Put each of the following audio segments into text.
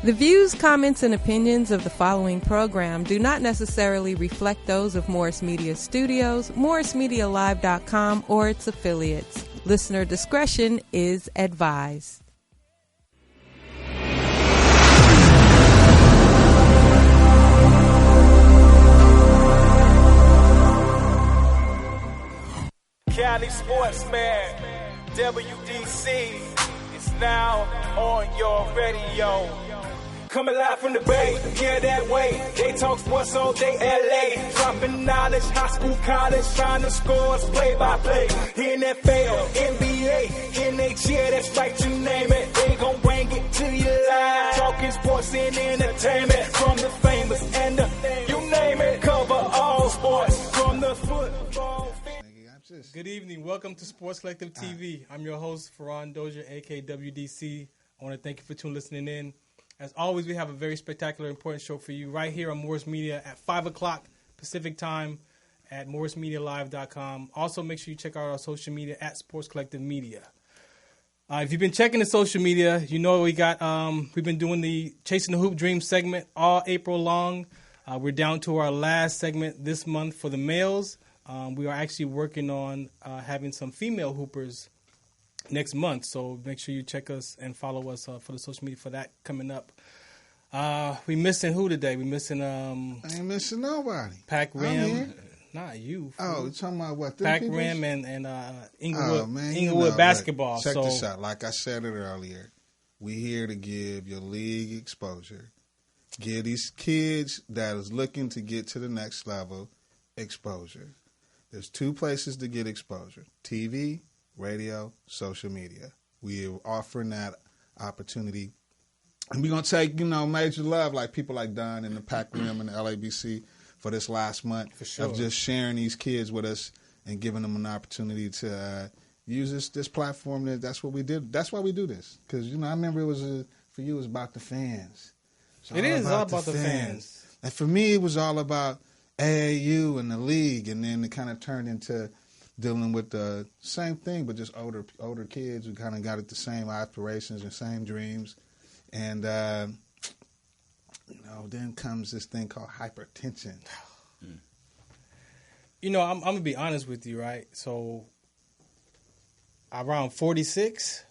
The views, comments, and opinions of the following program do not necessarily reflect those of Morris Media Studios, MorrisMediaLive.com, or its affiliates. Listener discretion is advised. Cali Sportsman, WDC is now on your radio. Coming live from the Bay, yeah, that way. They talk sports all day, LA. Dropping knowledge, high school, college, trying to score play by play. NFL, NBA, NHL, that's right, you name it. They gon' bring it to you live. Talking sports and entertainment. From the famous and the, you name it. Cover all sports from the football. Good evening. Welcome to Sports Collective TV. I'm your host, Ferran Dozier, a.k.a. WDC. I want to thank you for listening in. As always, we have a very spectacular, important show for you right here on Morris Media at 5 o'clock Pacific time at MorrisMediaLive.com. Also, make sure you check out our social media at Sports Collective Media. If you've been checking the social media, you know we've been doing the Chasing the Hoop Dream segment all April long. We're down to our last segment this month for the males. We are actually working on having some female hoopers next month, so make sure you check us and follow us for the social media for that coming up. We missing who today? We missing I ain't missing nobody. Pac Rim, not you. Oh, you talking about what? Pac Rim and Inglewood basketball. Check this out. Like I said it earlier, we here to give your league exposure. Give these kids that is looking to get to the next level exposure. There's two places to get exposure: TV, radio, social media. We are offering that opportunity. And we're going to take, major love, like people like Don and the Pac Rim and the LABC for this last month for sure. Of just sharing these kids with us and giving them an opportunity to use this platform. That's what we did. That's why we do this. Because, I remember it was, for you, it was about the fans. It is all about the fans. And for me, it was all about AAU and the league, and then it kind of turned into dealing with the same thing, but just older kids who kind of got at the same aspirations and same dreams. And, then comes this thing called hypertension. I'm going to be honest with you, right? So around 46,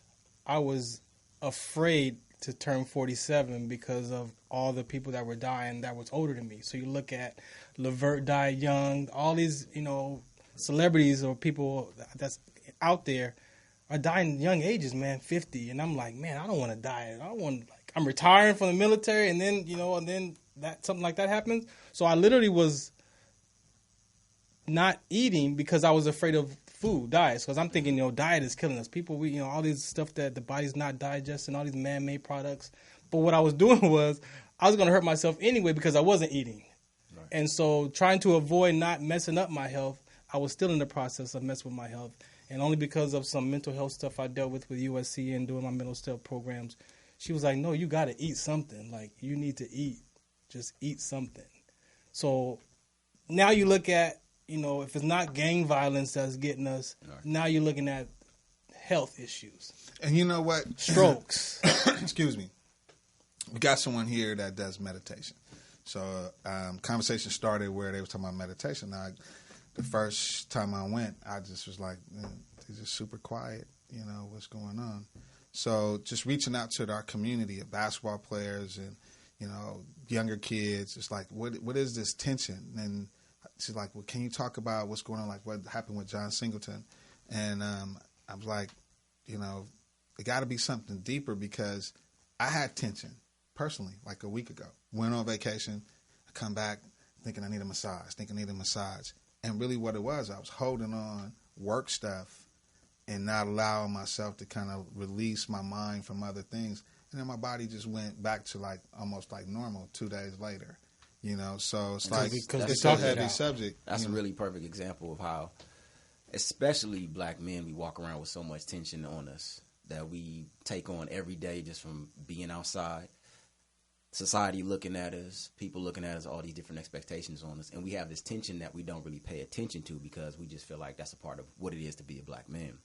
I was afraid to turn 47 because of all the people that were dying that was older than me. So you look at LeVert died young, all these, celebrities or people that's out there are dying young ages, man, 50. And I'm like, man, I don't want to die. I'm retiring from the military, and then, and then something like that happens. So I literally was not eating because I was afraid of food, diets, because I'm thinking, diet is killing us. People, all these stuff that the body's not digesting, all these man-made products. But what I was doing was I was going to hurt myself anyway because I wasn't eating. Right. And so trying to avoid not messing up my health, I was still in the process of messing with my health. And only because of some mental health stuff I dealt with USC and doing my mental health programs, she was like, no, you got to eat something. Like, you need to eat. Just eat something. So now you look at, if it's not gang violence that's getting us, right. Now you're looking at health issues. And you know what? Strokes. Excuse me. We got someone here that does meditation. So conversation started where they were talking about meditation. Now, the first time I went, I just was like, man, they're just super quiet, what's going on. So just reaching out to our community of basketball players and, younger kids, it's like, what is this tension? And she's like, well, can you talk about what's going on, like what happened with John Singleton? And I was like, it got to be something deeper, because I had tension personally like a week ago. Went on vacation, I come back thinking I need a massage. And really what it was, I was holding on work stuff and not allowing myself to kind of release my mind from other things. And then my body just went back to almost like normal 2 days later. So it's it's a heavy subject. That's a really perfect example of how, especially black men, we walk around with so much tension on us that we take on every day just from being outside. Society looking at us, people looking at us, all these different expectations on us. And we have this tension that we don't really pay attention to because we just feel like that's a part of what it is to be a black man.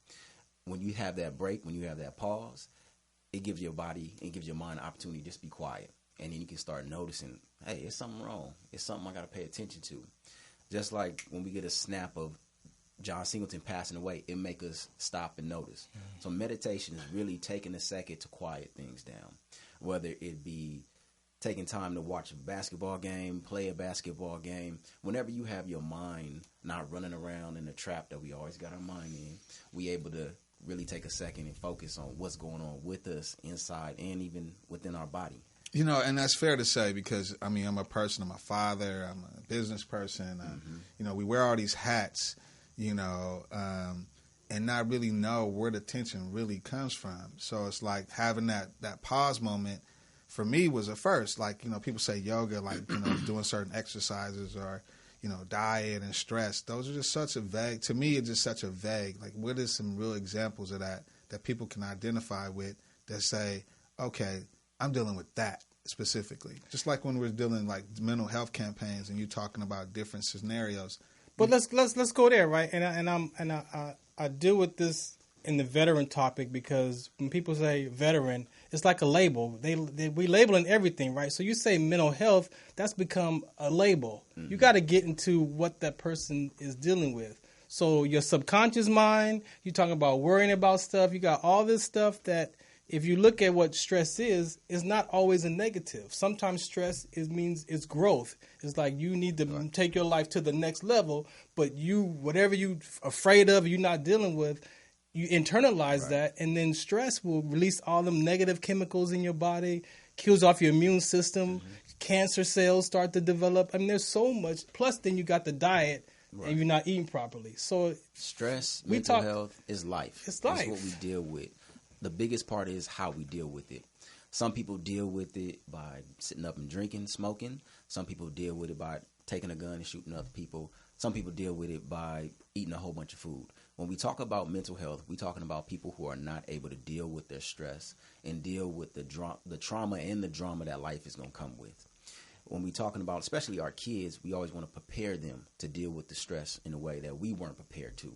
When you have that break, when you have that pause, it gives your body, it gives your mind an opportunity to just be quiet. and then you can start noticing, hey, it's something wrong. It's something I got to pay attention to. Just like when we get a snap of John Singleton passing away, it make us stop and notice. So meditation is really taking a second to quiet things down, whether it be taking time to watch a basketball game, play a basketball game. Whenever you have your mind not running around in the trap that we always got our mind in, we able to really take a second and focus on what's going on with us inside and even within our body. You know, and that's fair to say because, I mean, I'm a person, I'm a father, I'm a business person. You know, we wear all these hats, you know, and not really know where the tension really comes from. So it's like having that pause moment for me was a first. Like, you know, people say yoga, like, you know, doing certain exercises or, you know, diet and stress. Those are just such a vague, to me, it's just such a vague. Like, what is some real examples of that people can identify with that say, okay, I'm dealing with that specifically. Just like when we're dealing like mental health campaigns and you talking about different scenarios. But let's go there, right? And I deal with this in the veteran topic because when people say veteran, it's like a label. We labeling everything, right? So you say mental health, that's become a label. Mm-hmm. You got to get into what that person is dealing with. So your subconscious mind, you're talking about worrying about stuff. You got all this stuff that if you look at what stress is not always a negative. Sometimes stress means it's growth. It's like you need to take your life to the next level, but whatever you afraid of, you're not dealing with, you internalize that, and then stress will release all them negative chemicals in your body, kills off your immune system, cancer cells start to develop. I mean, there's so much. Plus, then you got the diet, and you're not eating properly. So stress, mental health is life. It's life. It's what we deal with. The biggest part is how we deal with it. Some people deal with it by sitting up and drinking, smoking. Some people deal with it by taking a gun and shooting other people. Some people deal with it by eating a whole bunch of food. When we talk about mental health, we're talking about people who are not able to deal with their stress and deal with the trauma and the drama that life is going to come with. When we're talking about, especially our kids, we always want to prepare them to deal with the stress in a way that we weren't prepared to.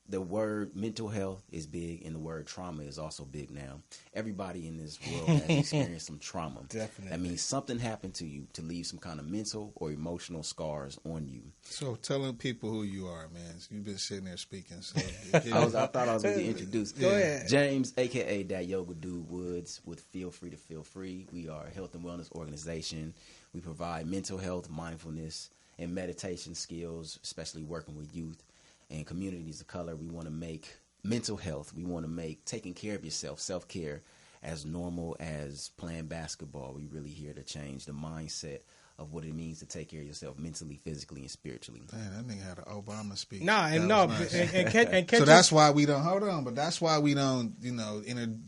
The word mental health is big, and the word trauma is also big now. Everybody in this world has experienced some trauma. Definitely. That means something happened to you to leave some kind of mental or emotional scars on you. So telling people who you are, man. You've been sitting there speaking. So I thought I was going to introduce. Go ahead. James, a.k.a. That Yoga Dude Woods with Feel Free to Feel Free. We are a health and wellness organization. We provide mental health, mindfulness, and meditation skills, especially working with youth and communities of color. We want to make mental health, we want to make taking care of yourself, self-care, as normal as playing basketball. We really here to change the mindset of what it means to take care of yourself mentally, physically, and spiritually. Man, that nigga had an Obama speech. Nice. So that's why we don't, hold on, but that's why we don't, you know,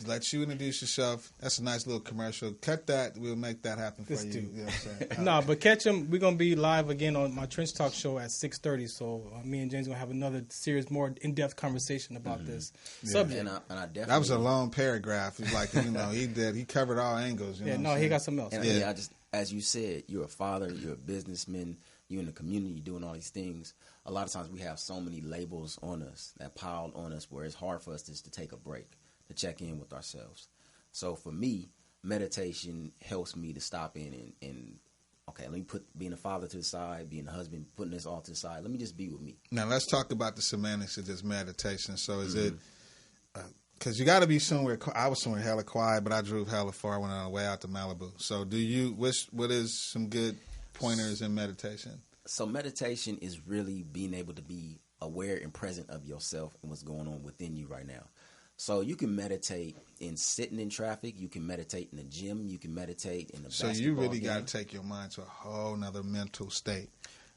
let you introduce yourself. That's a nice little commercial. Cut that. We'll make that happen for you. You know what I'm saying? No, but catch him. We're going to be live again on my Trench Talk show at 6:30. So me and James going to have another serious, more in-depth conversation about this subject. And I definitely, that was a long paragraph. It's like, you know, he covered all angles. You know he got something else. And I just, as you said, you're a father, you're a businessman, you're in the community, you're doing all these things. A lot of times we have so many labels on us that piled on us where it's hard for us just to take a break, to check in with ourselves. So for me, meditation helps me to stop in and okay, let me put being a father to the side, being a husband, putting this all to the side. Let me just be with me. Now let's talk about the semantics of this meditation. So is it... Because you got to be somewhere. I was somewhere hella quiet, but I drove hella far when I was way out to Malibu. So what is some good pointers in meditation? So meditation is really being able to be aware and present of yourself and what's going on within you right now. So you can meditate in sitting in traffic. You can meditate in the gym. You can meditate in the basketball game. So you really got to take your mind to a whole nother mental state.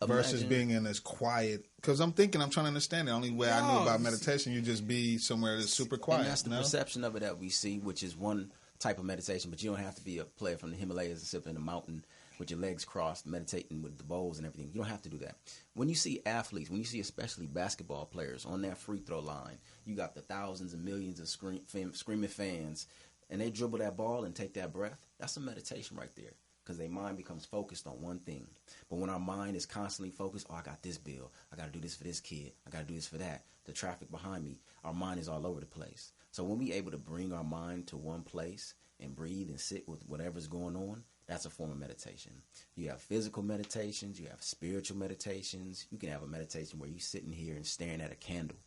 Versus being in this quiet, because I'm trying to understand. The only way I knew about meditation, you just be somewhere that's super quiet. And that's the perception of it that we see, which is one type of meditation. But you don't have to be a player from the Himalayas and sit in a mountain with your legs crossed, meditating with the bowls and everything. You don't have to do that. When you see athletes, when you see especially basketball players on that free throw line, you got the thousands and millions of screaming fans, and they dribble that ball and take that breath. That's a meditation right there. Because their mind becomes focused on one thing. But when our mind is constantly focused, I got this bill, I got to do this for this kid, I got to do this for that, the traffic behind me, our mind is all over the place. So when we're able to bring our mind to one place and breathe and sit with whatever's going on, That's a form of meditation. You have physical meditations. You have spiritual meditations. You can have a meditation where you're sitting here and staring at a candle,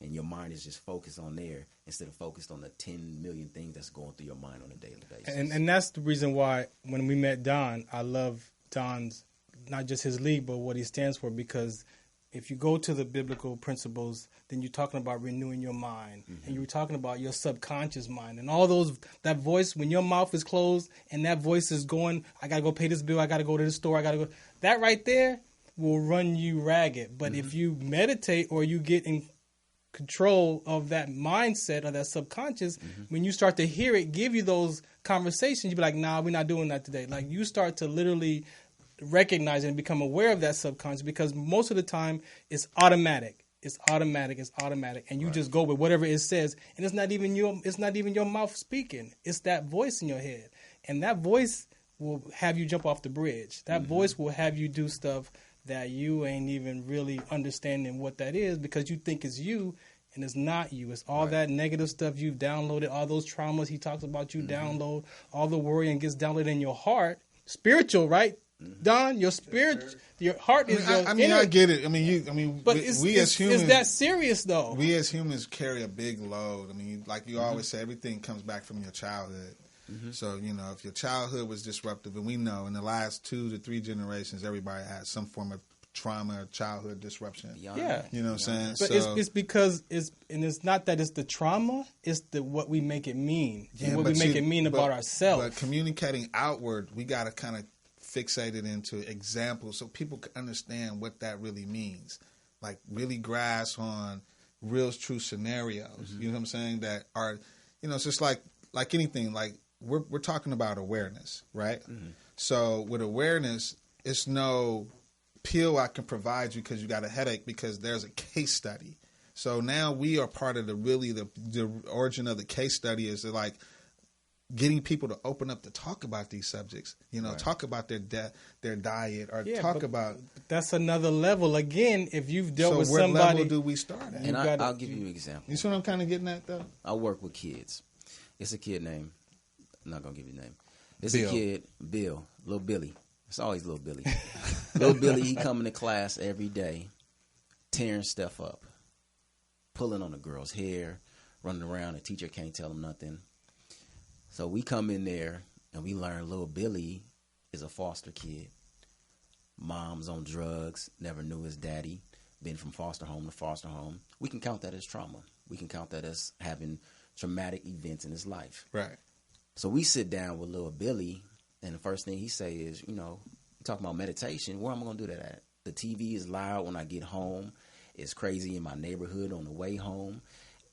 and your mind is just focused on there instead of focused on the 10 million things that's going through your mind on a daily basis. And that's the reason why when we met Don, I love Don's, not just his league, but what he stands for, because if you go to the biblical principles, then you're talking about renewing your mind, and you're talking about your subconscious mind, and all those, that voice, when your mouth is closed and that voice is going, I got to go pay this bill, I got to go to the store, I got to go, that right there will run you ragged. But if you meditate or you get in control of that mindset or that subconscious, when you start to hear it give you those conversations, you be like, nah, we're not doing that today. Like, you start to literally recognize and become aware of that subconscious, because most of the time it's automatic. It's automatic, and you just go with whatever it says, and it's not even your mouth speaking. It's that voice in your head, and that voice will have you jump off the bridge. That voice will have you do stuff that you ain't even really understanding what that is, because you think it's you, and it's not you. It's all that negative stuff you've downloaded, all those traumas he talks about you download, all the worrying gets downloaded in your heart. Spiritual, right? Don, your spirit, your heart is your inner. I get it. But we as humans, is that serious though? We as humans carry a big load. Like you always say, everything comes back from your childhood. So, if your childhood was disruptive, and we know in the last 2 to 3 generations, everybody had some form of trauma or childhood disruption. Yeah. You know what I'm saying? But it's because it's not that it's the trauma, it's what we make it mean, and what we make it mean about ourselves. But communicating outward, we got to kind of fixate it into examples so people can understand what that really means. Like, really grasp on real, true scenarios. You know what I'm saying? That are, it's just like anything. Like, we're talking about awareness, right? So with awareness, it's no pill I can provide you because you got a headache, because there's a case study. So now we are part of the origin of the case study is like getting people to open up to talk about these subjects, talk about their diet, or talk about. That's another level. Again, if you've dealt with somebody. So what level do we start at? And I'll give you an example. You see what I'm kind of getting at, though? I work with kids. It's a kid named, I'm not going to give you a name. It's Bill. A kid, Bill, little Billy. It's always little Billy. Little Billy, he coming to class every day, tearing stuff up, pulling on the girl's hair, running around. The teacher can't tell him nothing. So we come in there and we learn little Billy is a foster kid. Mom's on drugs, never knew his daddy, been from foster home to foster home. We can count that as trauma. We can count that as having traumatic events in his life. Right. So we sit down with little Billy, and the first thing he say is, talking about meditation, where am I going to do that at? The TV is loud when I get home. It's crazy in my neighborhood on the way home.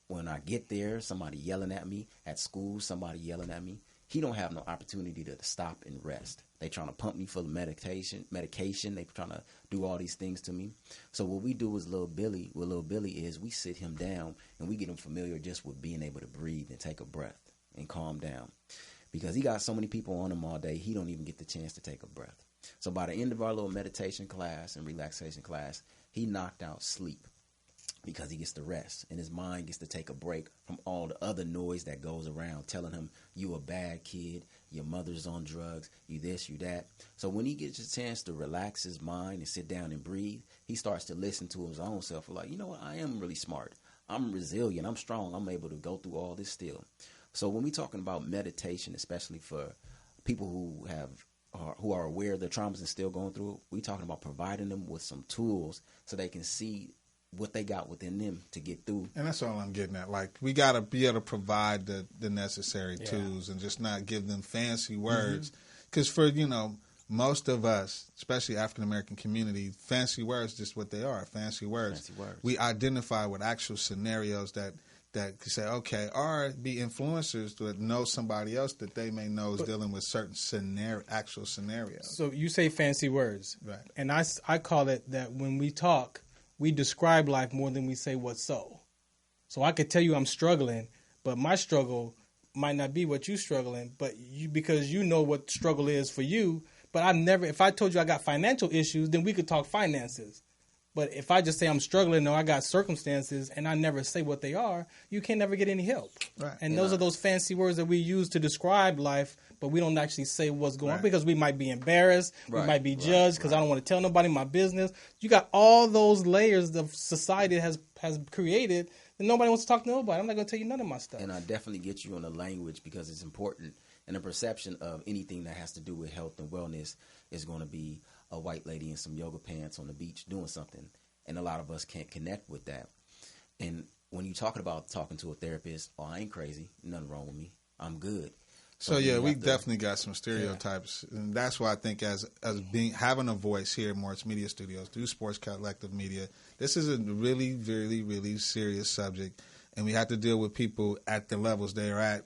When I get there, somebody yelling at me. At school, somebody yelling at me. He don't have no opportunity to stop and rest. They trying to pump me full of medication. They trying to do all these things to me. So what we do with little Billy is we sit him down and we get him familiar just with being able to breathe and take a breath and calm down. Because he got so many people on him all day, he don't even get the chance to take a breath. So by the end of our little meditation class and relaxation class, he knocked out sleep. Because he gets to rest and his mind gets to take a break from all the other noise that goes around telling him you a bad kid, your mother's on drugs, you this, you that. So when he gets a chance to relax his mind and sit down and breathe, he starts to listen to his own self. Like, you know what, I am really smart. I'm resilient. I'm strong. I'm able to go through all this still. So when we're talking about meditation, especially for people who are aware of their traumas and still going through it, we're talking about providing them with some tools so they can see what they got within them to get through. And that's all I'm getting at. Like, we got to be able to provide the necessary tools and just not give them fancy words. Because for, most of us, especially African-American community, fancy words just what they are, fancy words. We identify with actual scenarios that could say, okay, or be influencers that know somebody else that they may know is dealing with certain actual scenarios. So you say fancy words. Right. And I call it that when we talk, we describe life more than we say what's so. So I could tell you I'm struggling, but my struggle might not be what you're struggling, but because you know what struggle is for you. But if I told you I got financial issues, then we could talk finances. But if I just say I'm struggling or I got circumstances and I never say what they are, you can never get any help. Right. And those are those fancy words that we use to describe life, but we don't actually say what's going on because we might be embarrassed, we might be judged because I don't want to tell nobody my business. You got all those layers of society has created, and nobody wants to talk to nobody. I'm not going to tell you none of my stuff. And I definitely get you on the language because it's important. And the perception of anything that has to do with health and wellness is going to be a white lady in some yoga pants on the beach doing something. And a lot of us can't connect with that. And when you're talking about talking to a therapist, oh, I ain't crazy. Nothing wrong with me. I'm good. So yeah, we definitely got some stereotypes. And that's why I think as having a voice here at Morris Media Studios, through Sports Collective Media, this is a really, really, really serious subject. And we have to deal with people at the levels they are at.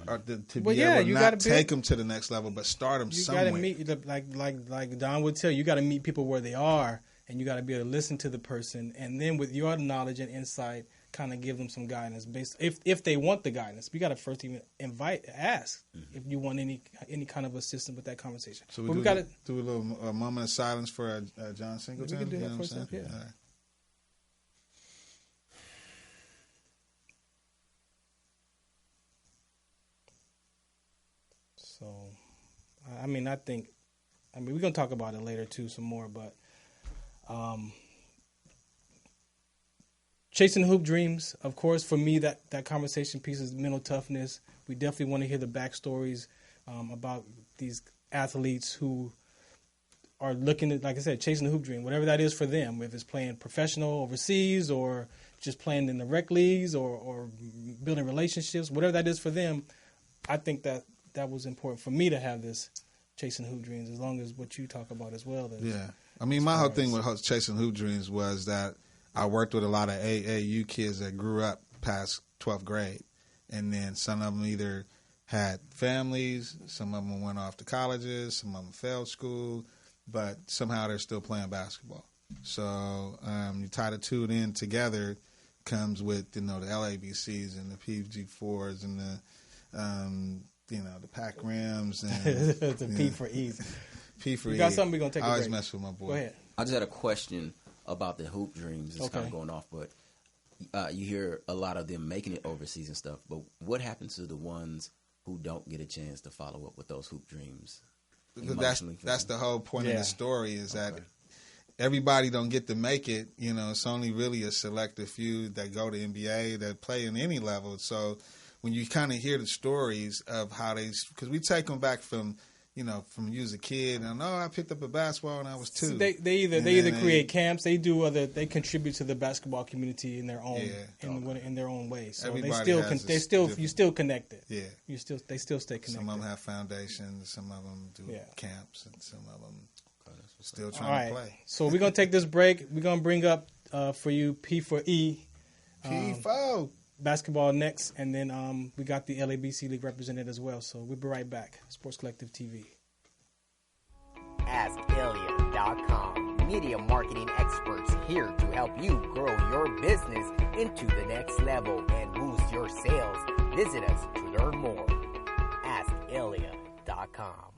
Or to be able to not take them to the next level, but start them somewhere. You got to meet, like Don would tell you, you got to meet people where they are, and you got to be able to listen to the person, and then with your knowledge and insight, kind of give them some guidance. Based if they want the guidance, we got to first even ask if you want any kind of assistance with that conversation. So we got to do a little moment of silence for John Singleton. We can do that for a second. Yeah. All right. So, I mean, we're going to talk about it later, too, some more, but chasing hoop dreams, of course, for me, that conversation piece is mental toughness. We definitely want to hear the backstories about these athletes who are looking at, like I said, chasing the hoop dream, whatever that is for them, if it's playing professional overseas or just playing in the rec leagues or building relationships, whatever that is for them. I think that was important for me to have this chasing hoop dreams, as long as what you talk about as well. Yeah. I mean, my whole thing with chasing hoop dreams was that I worked with a lot of AAU kids that grew up past 12th grade. And then some of them either had families, some of them went off to colleges, some of them failed school, but somehow they're still playing basketball. So you tie the two in together, comes with, the LABCs and the PG4s and the Pac Rams and the P for E. P for E. You got something we're gonna take a break. I always mess with my boy. Go ahead. I just had a question about the hoop dreams. It's kind of going off, but you hear a lot of them making it overseas and stuff. But what happens to the ones who don't get a chance to follow up with those hoop dreams? That's the whole point of the story is that everybody don't get to make it. It's only really a selected few that go to NBA that play in any level. So when you kind of hear the stories of how because we take them back from you as a kid, and I picked up a basketball when I was 2. So they either create camps, they contribute to the basketball community in their own in their own way. So you still connected. Yeah, they still stay connected. Some of them have foundations, some of them do camps, and some of them still trying to play. So we're gonna take this break. We're gonna bring up for you P for E. P4. Basketball next, and then we got the LABC League represented as well. So we'll be right back. Sports Collective TV. AskElia.com. Media marketing experts here to help you grow your business into the next level and boost your sales. Visit us to learn more. AskElia.com.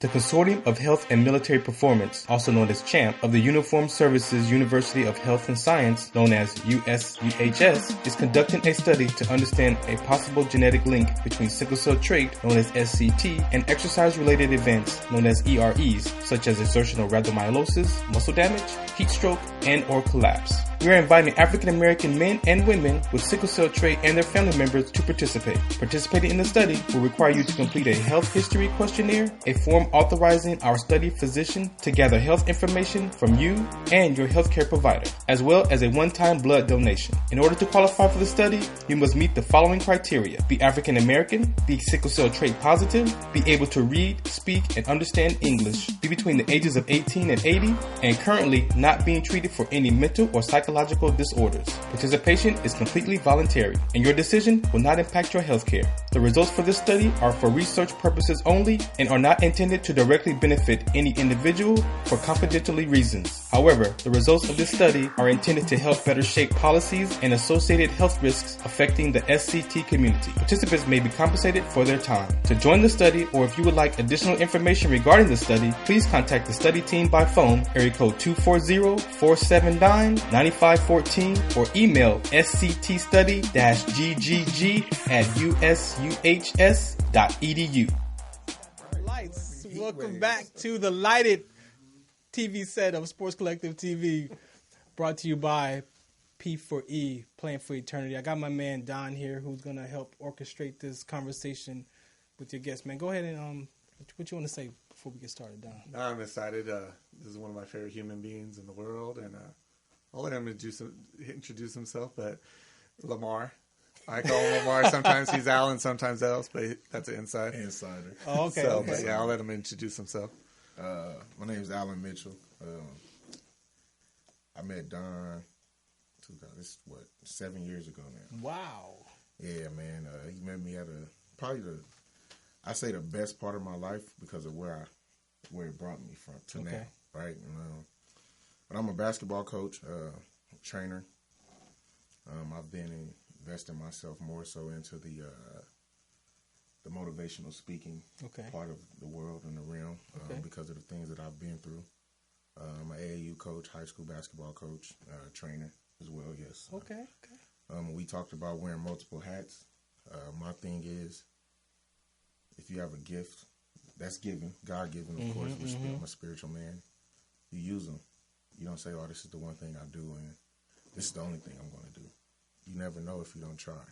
The Consortium of Health and Military Performance, also known as CHAMP, of the Uniformed Services University of Health and Science, known as USUHS, is conducting a study to understand a possible genetic link between sickle cell trait, known as SCT, and exercise-related events, known as EREs, such as exertional rhabdomyolysis, muscle damage, heat stroke, and or collapse. We are inviting African American men and women with sickle cell trait and their family members to participate. Participating in the study will require you to complete a health history questionnaire, a form authorizing our study physician to gather health information from you and your healthcare provider, as well as a one-time blood donation. In order to qualify for the study, you must meet the following criteria: be African American, be sickle cell trait positive, be able to read, speak, and understand English, be between the ages of 18 and 80, and currently not being treated for any mental or psychological psychological disorders. Participation is completely voluntary, and your decision will not impact your health care. The results for this study are for research purposes only and are not intended to directly benefit any individual for confidentiality reasons. However, the results of this study are intended to help better shape policies and associated health risks affecting the SCT community. Participants may be compensated for their time. To join the study, or if you would like additional information regarding the study, please contact the study team by phone, area code 240-479-9514, or email sctstudy-ggg@usuhs.edu. Lights. Welcome back to the lighted TV set of Sports Collective TV, brought to you by P4E, Playing for Eternity. I got my man Don here, who's going to help orchestrate this conversation with your guest. Man, go ahead and what you want to say before we get started, Don? I'm excited. This is one of my favorite human beings in the world, and I'll let him introduce himself. But Lamar, I call him Lamar. Sometimes he's Alan, sometimes else, but that's an insider. Oh, okay. So, okay. But yeah, I'll let him introduce himself. My name is Alan Mitchell. I met Don, this is 7 years ago now. Wow. Yeah, man. He met me at I say the best part of my life because of where it brought me from to now, right? But I'm a basketball coach, trainer. I've been investing myself more so into the motivational speaking part of the world and the realm because of the things that I've been through. I'm an AAU coach, high school basketball coach, trainer as well, yes. Okay. We talked about wearing multiple hats. My thing is, if you have a gift, that's given, God-given, of course. I'm a spiritual man. You use them. You don't say, oh, this is the one thing I do, and this is the only thing I'm going to do. You never know if you don't try.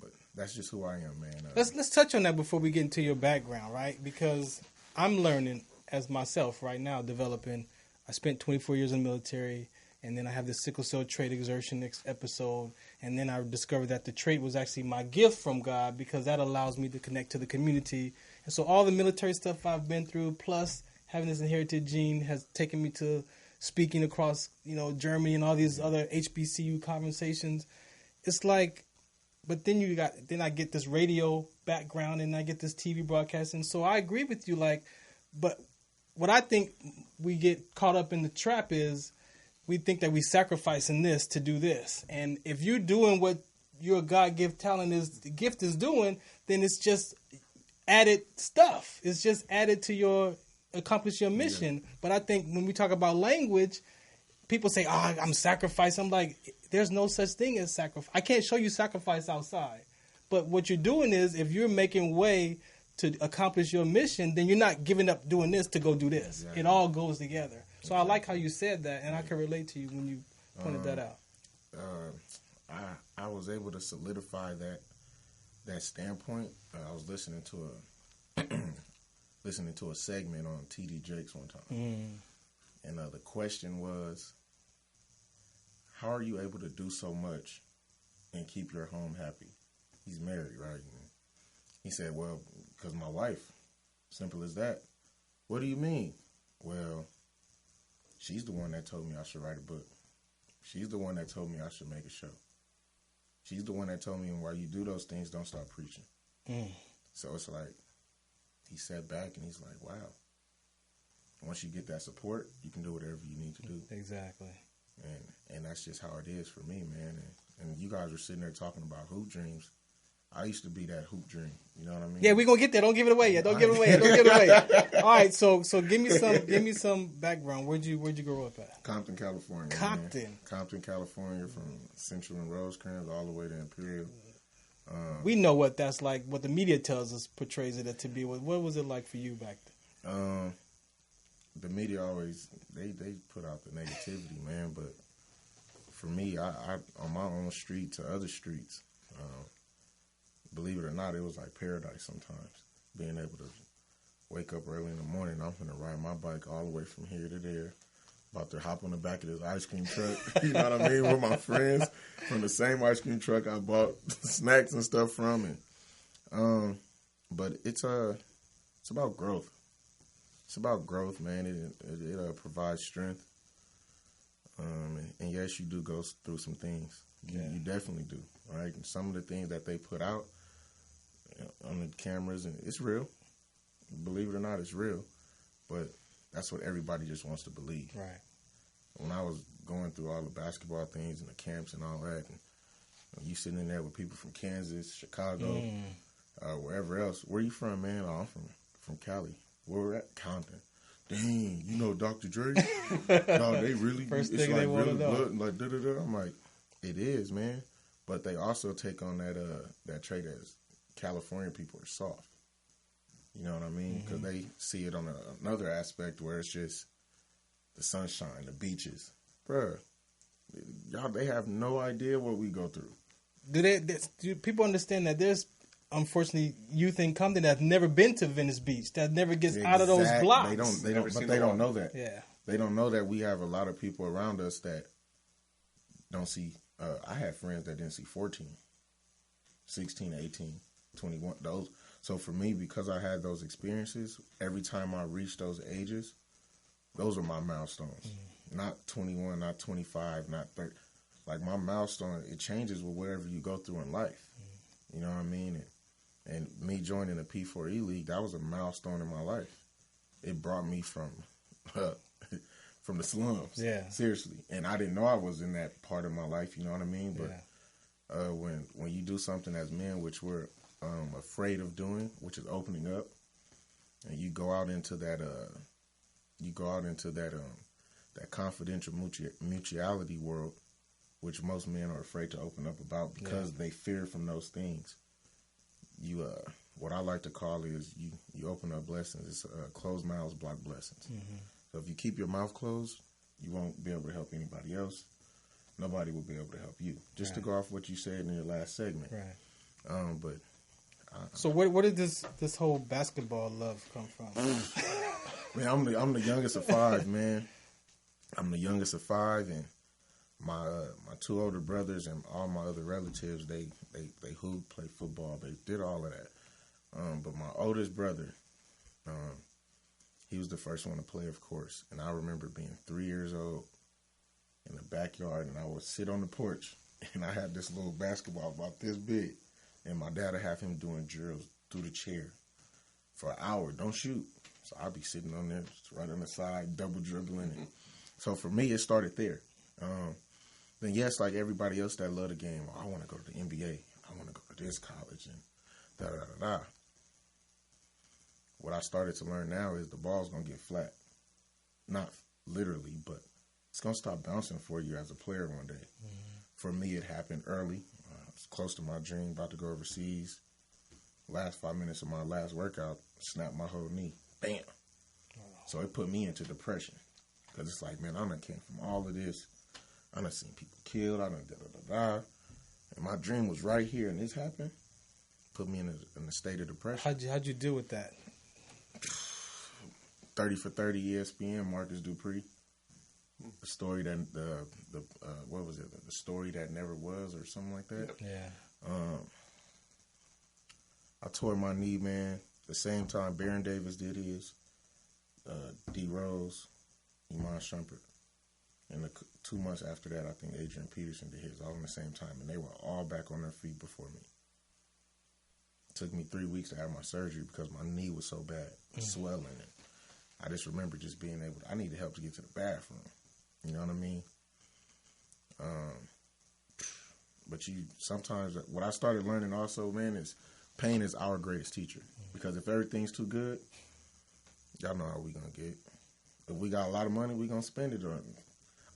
But that's just who I am, man. Let's touch on that before we get into your background, right? Because I'm learning as myself right now, developing. I spent 24 years in the military, and then I have the sickle cell trait exertion next episode, and then I discovered that the trait was actually my gift from God because that allows me to connect to the community. And so all the military stuff I've been through, plus having this inherited gene, has taken me to speaking across, Germany and all these other HBCU conversations. It's like, but then I get this radio background and I get this TV broadcasting. So I agree with you, but what I think we get caught up in the trap is we think that we sacrificing this to do this. And if you're doing what your God-gift gift is doing, then it's just added stuff. It's just added to accomplish your mission. Yeah. But I think when we talk about language, people say, oh, I'm sacrificing. I'm like, there's no such thing as sacrifice. I can't show you sacrifice outside. But what you're doing is, if you're making way to accomplish your mission, then you're not giving up doing this to go do this. Exactly. It all goes together. So I like how you said that, and I can relate to you when you pointed that out. I was able to solidify that standpoint. I was listening to a segment on T.D. Jakes one time, and the question was, how are you able to do so much and keep your home happy? He's married, right? And he said, well, because my wife. Simple as that. What do you mean? Well, she's the one that told me I should write a book. She's the one that told me I should make a show. She's the one that told me, while you do those things, don't stop preaching. So it's like, he sat back and he's like, wow. Once you get that support, you can do whatever you need to do. Exactly. And that's just how it is for me, man. And you guys are sitting there talking about hoop dreams. I used to be that hoop dream. You know what I mean? Yeah, we're gonna get there. Don't give it away yet. Don't give it away. All right, so give me some background. Where'd you grow up at? Compton, California. Compton, California, from Central and Rosecrans all the way to Imperial. We know what that's like. What the media tells us portrays it to be. What was it like for you back then? The media always they put out the negativity, man. But for me, I on my own street to other streets. Believe it or not, it was like paradise sometimes. Being able to wake up early in the morning, I'm going to ride my bike all the way from here to there. About to hop on the back of this ice cream truck, you know what I mean, with my friends from the same ice cream truck I bought snacks and stuff from. And but it's about growth. It's about growth, man. It provides strength. And yeah, yes, you do go through some things. You definitely do, right? And some of the things that they put out on the cameras, and it's real. Believe it or not, it's real. But that's what everybody just wants to believe. Right. When I was going through all the basketball things and the camps and all that, and you sitting in there with people from Kansas, Chicago, wherever else. Where you from, man? Oh, I'm from Cali. Where we're at? Compton. Dang, you know Dr. Dre? No, they really. First it's thing like they want to know. blood, like da-da-da. I'm like, it is, man. But they also take on that trait as California people are soft. You know what I mean? Because they see it on another aspect where it's just the sunshine, the beaches. Bruh, y'all, they have no idea what we go through. Do people understand that there's, unfortunately, youth in Compton that have never been to Venice Beach, that never gets out of those blocks? They don't know that. Yeah. They don't know that we have a lot of people around us that don't see. I had friends that didn't see 14, 16, 18, 21. Those. So for me, because I had those experiences, every time I reached those ages, those are my milestones. Not 21, not 25, not 30. Like my milestone, it changes with whatever you go through in life. You know what I mean? And me joining the P4E League, that was a milestone in my life. It brought me from the slums. Yeah. Seriously. And I didn't know I was in that part of my life, you know what I mean? But when you do something as men, which we're afraid of doing, which is opening up, and you go out into that that confidential mutuality world, which most men are afraid to open up about because they fear from those things. You what I like to call is you open up blessings. It's closed mouths block blessings. So if you keep your mouth closed, you won't be able to help anybody else. Nobody will be able to help you. Just to go off what you said in your last segment. Right. But so where did this whole basketball love come from? Man, I'm the youngest of five, man. I'm the youngest of five, and my two older brothers and all my other relatives, they hooped, played football, they did all of that. But my oldest brother, he was the first one to play, of course. And I remember being 3 years old in the backyard, and I would sit on the porch, and I had this little basketball about this big, and my dad would have him doing drills through the chair for an hour. Don't shoot. So I'd be sitting on there, just right on the side, double dribbling. And so for me, it started there. Then yes, like everybody else that love the game, I want to go to the NBA. I want to go to this college and da-da-da-da. What I started to learn now is the ball's going to get flat. Not literally, but it's going to stop bouncing for you as a player one day. For me, it happened early. I was close to my dream, about to go overseas. Last 5 minutes of my last workout, snapped my whole knee. Bam. So it put me into depression. Because it's like, man, I done came from all of this. I done seen people killed. I done da-da-da-da. And my dream was right here, and this happened. Put me in a state of depression. How'd you deal with that? 30 for 30 ESPN, Marcus Dupree. The story that, what was it? The story that never was or something like that. Yeah. I tore my knee, man. The same time Baron Davis did his. D. Rose, Iman Shumpert. And 2 months after that, I think Adrian Peterson did his, all in the same time. And they were all back on their feet before me. It took me 3 weeks to have my surgery because my knee was so bad, swelling. And I just remember just being able to, I needed help to get to the bathroom. You know what I mean? But sometimes, what I started learning also, man, is pain is our greatest teacher. Because if everything's too good, y'all know how we gonna get. If we got a lot of money, we gonna spend it on.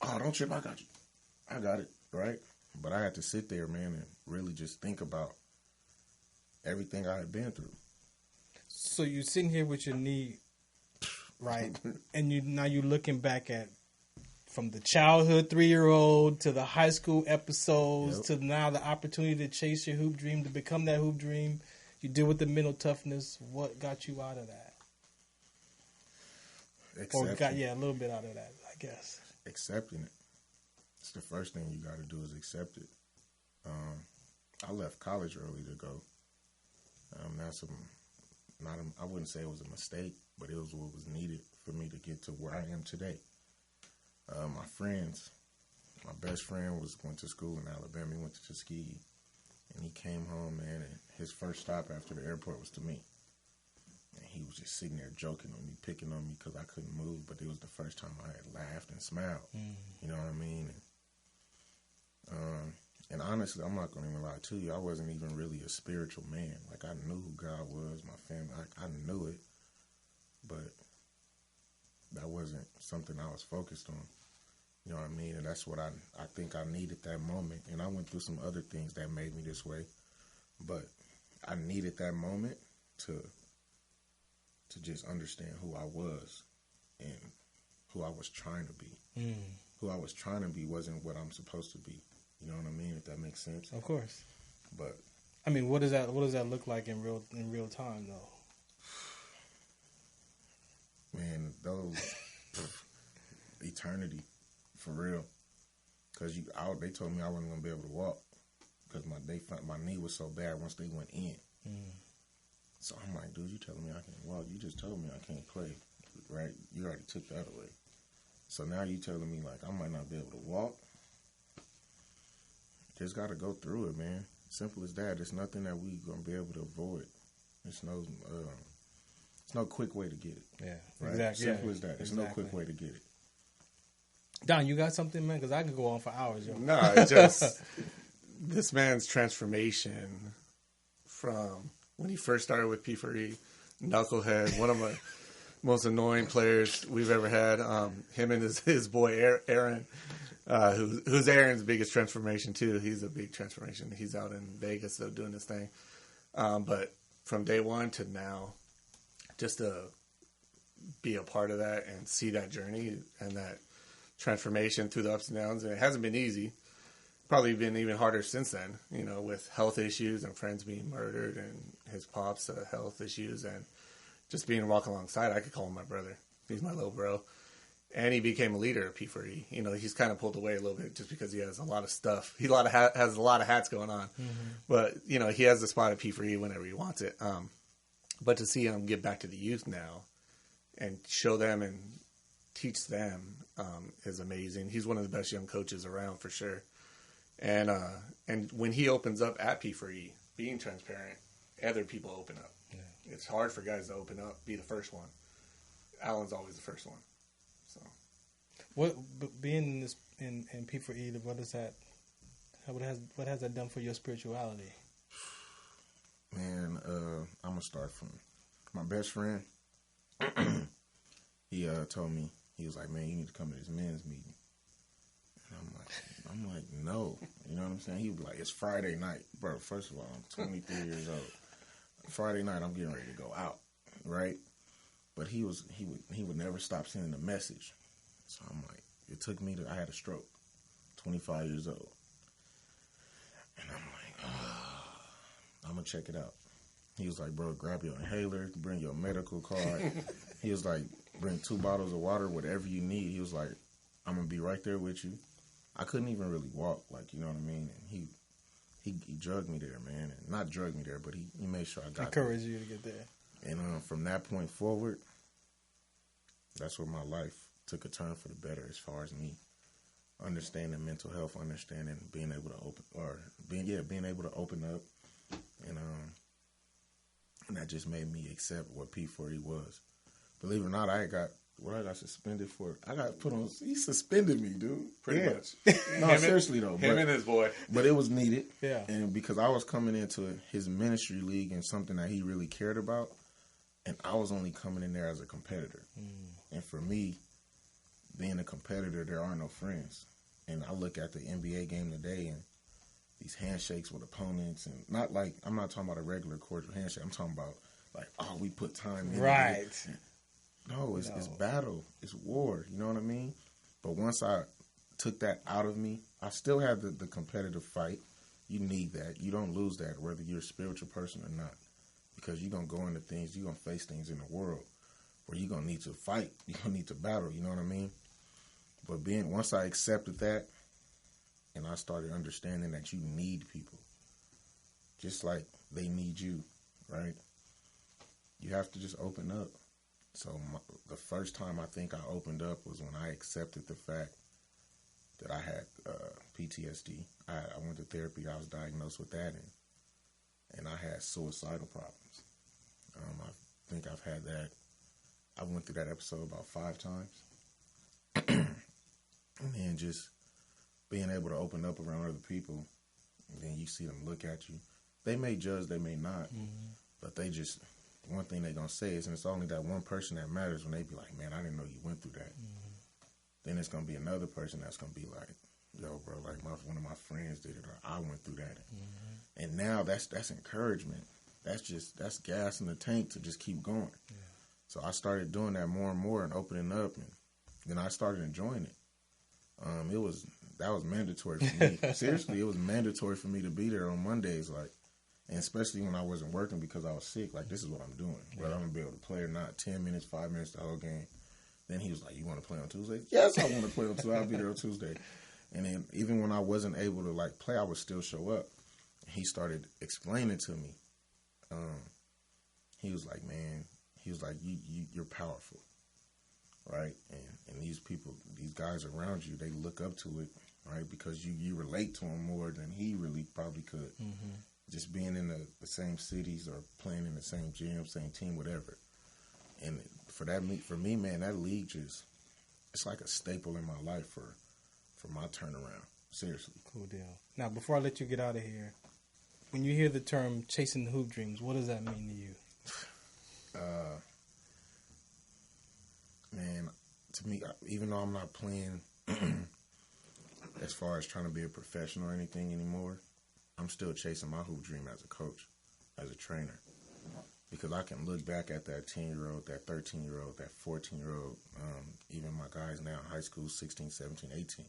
Oh, don't trip, I got you. I got it, right? But I had to sit there, man, and really just think about everything I had been through. So you're sitting here with your knee, right? And now you're looking back at from the childhood 3-year-old to the high school episodes to now the opportunity to chase your hoop dream, to become that hoop dream. You deal with the mental toughness. What got you out of that? Accepting. A little bit out of that, I guess. Accepting it. It's the first thing you got to do is accept it. I left college early to go. I wouldn't say it was a mistake, but it was what was needed for me to get to where I am today. My friends, My best friend went to school in Alabama. He went to Tuskegee. And he came home, man, and his first stop after the airport was to me. And he was just sitting there joking on me, picking on me because I couldn't move. But it was the first time I had laughed and smiled. You know what I mean? And honestly, I'm not going to even lie to you. I wasn't even really a spiritual man. Like, I knew who God was, my family. I knew it. But that wasn't something I was focused on. You know what I mean? And that's what I think I needed that moment. And I went through some other things that made me this way. But I needed that moment to just understand who I was and who I was trying to be. Who I was trying to be wasn't what I'm supposed to be. You know what I mean? If that makes sense. Of course. But I mean, what does that look like in real time though? Man, those eternity. For real, because they told me I wasn't gonna be able to walk because my knee was so bad once they went in. So I'm like, dude, you telling me I can't walk? You just told me I can't play, right? You already took that away. So now you telling me like I might not be able to walk? Just got to go through it, man. Simple as that. It's nothing that we gonna be able to avoid. It's no quick way to get it. Yeah, right? Exactly. Simple as that. There's no quick way to get it. Don, you got something, man? Because I could go on for hours. Yo. No, it's just this man's transformation from when he first started with P4E, knucklehead, one of my most annoying players we've ever had. Him and his boy Aaron, who's Aaron's biggest transformation too. He's a big transformation. He's out in Vegas though doing his thing. But from day one to now, just to be a part of that and see that journey and that transformation through the ups and downs, and it hasn't been easy. Probably been even harder since then, you know, with health issues and friends being murdered and his pops' health issues and just being walking alongside. I could call him my brother. He's my little bro. And he became a leader of P4E. You know, he's kind of pulled away a little bit just because he has a lot of stuff. He has a lot of hats going on. But, you know, he has the spot at P4E whenever he wants it. But to see him get back to the youth now and show them and teach them is amazing. He's one of the best young coaches around for sure. And when he opens up at P4E, being transparent, other people open up. Yeah. It's hard for guys to open up, be the first one. Alan's always the first one. So, but being in P4E, what is that? What has that done for your spirituality? Man, I'm gonna start from my best friend. He told me, he was like, "Man, you need to come to this men's meeting." And I'm like, no. You know what I'm saying? He was like, "It's Friday night." Bro, first of all, I'm 23 years old. Friday night, I'm getting ready to go out, right? But he would never stop sending a message. So I'm like, it took me I had a stroke, 25 years old. And I'm like, I'm going to check it out. He was like, bro, grab your inhaler, bring your medical card. He was like, bring 2 bottles of water, whatever you need. He was like, I'm going to be right there with you. I couldn't even really walk, like, you know what I mean? And he drugged me there, man. And not drugged me there, but he made sure I got there. Encouraged you to get there. And from that point forward, that's where my life took a turn for the better as far as me understanding mental health, understanding being able to open up, and that just made me accept what P4E was. Believe it or not, I got suspended for. I got put on. He suspended me, dude. pretty much. No, seriously though. Him and his boy. But it was needed. Yeah. And because I was coming into his ministry league and something that he really cared about, and I was only coming in there as a competitor. And for me, being a competitor, there are no friends. And I look at the NBA game today and these handshakes with opponents, and not like, I'm not talking about a regular cordial handshake. I'm talking about like, oh, we put time in. Right. No, it's battle. It's war. You know what I mean? But once I took that out of me, I still have the competitive fight. You need that. You don't lose that, whether you're a spiritual person or not. Because you're going to go into things, you're going to face things in the world where you're going to need to fight. You're going to need to battle. You know what I mean? But once I accepted that, and I started understanding that you need people, just like they need you, right? You have to just open up. So the first time I think I opened up was when I accepted the fact that I had PTSD. I went to therapy. I was diagnosed with that, and I had suicidal problems. I think I've had that. I went through that episode about 5 times. And just being able to open up around other people, and then you see them look at you. They may judge, they may not, but they just, one thing they're going to say is, and it's only that one person that matters, when they be like, man, I didn't know you went through that. Then it's going to be another person that's going to be like, yo, bro, like one of my friends did it, or I went through that. And now that's encouragement. That's gas in the tank to just keep going. Yeah. So I started doing that more and more and opening up, and then I started enjoying it. That was mandatory for me. Seriously, it was mandatory for me to be there on Mondays, like, and especially when I wasn't working because I was sick. Like, this is what I'm doing. Whether I'm gonna be able to play or not, 10 minutes, 5 minutes, the whole game. Then he was like, "You want to play on Tuesday?" Yes, I want to play on Tuesday. I'll be there on Tuesday. And then even when I wasn't able to like play, I would still show up. He started explaining to me. He was like, "Man," he was like, "You're powerful, right?" And these people, these guys around you, they look up to it, right? Because you relate to them more than he really probably could. Just being in the same cities or playing in the same gym, same team, whatever. And for me, man, that league it's like a staple in my life for my turnaround. Seriously. Cool deal. Now, before I let you get out of here, when you hear the term chasing the hoop dreams, what does that mean to you? Man, to me, even though I'm not playing as far as trying to be a professional or anything anymore, I'm still chasing my hoop dream as a coach, as a trainer. Because I can look back at that 10-year-old, that 13-year-old, that 14-year-old, even my guys now in high school, 16, 17, 18.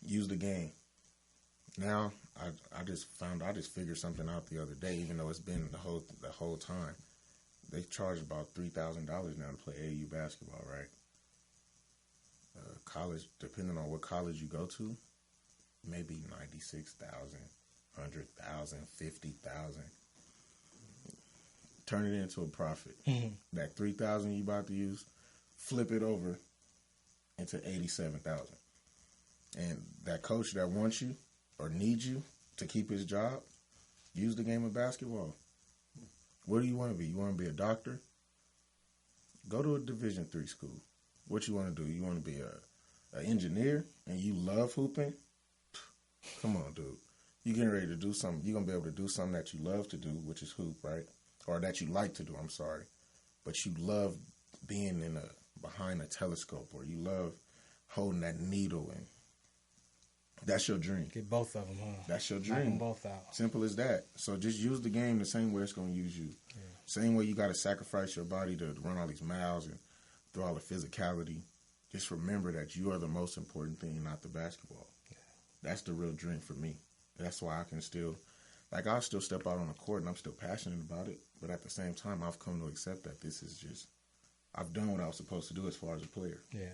Use the game. Now, I just figured something out the other day, even though it's been the whole time. They charge about $3,000 now to play AAU basketball, right? College, depending on what college you go to, maybe $96,000, $100,000, $50,000. Turn it into a profit. That $3,000 you about to use, flip it over into $87,000. And that coach that wants you or needs you to keep his job, use the game of basketball. What do you want to be? You want to be a doctor? Go to a Division III school. What you want to do? You want to be an engineer and you love hooping? Come on, dude. You're getting ready to do something. You're going to be able to do something that you love to do, which is hoop, right? Or that you like to do, I'm sorry. But you love being behind a telescope, or you love holding that needle, and that's your dream. Get both of them, huh? That's your dream. Knock them both out. Simple as that. So just use the game the same way it's going to use you. Yeah. Same way you got to sacrifice your body to run all these miles and through all the physicality. Just remember that you are the most important thing, not the basketball. Yeah. That's the real dream for me. That's why I can still, like, I'll still step out on the court and I'm still passionate about it. But at the same time, I've come to accept that this is just, I've done what I was supposed to do as far as a player. Yeah.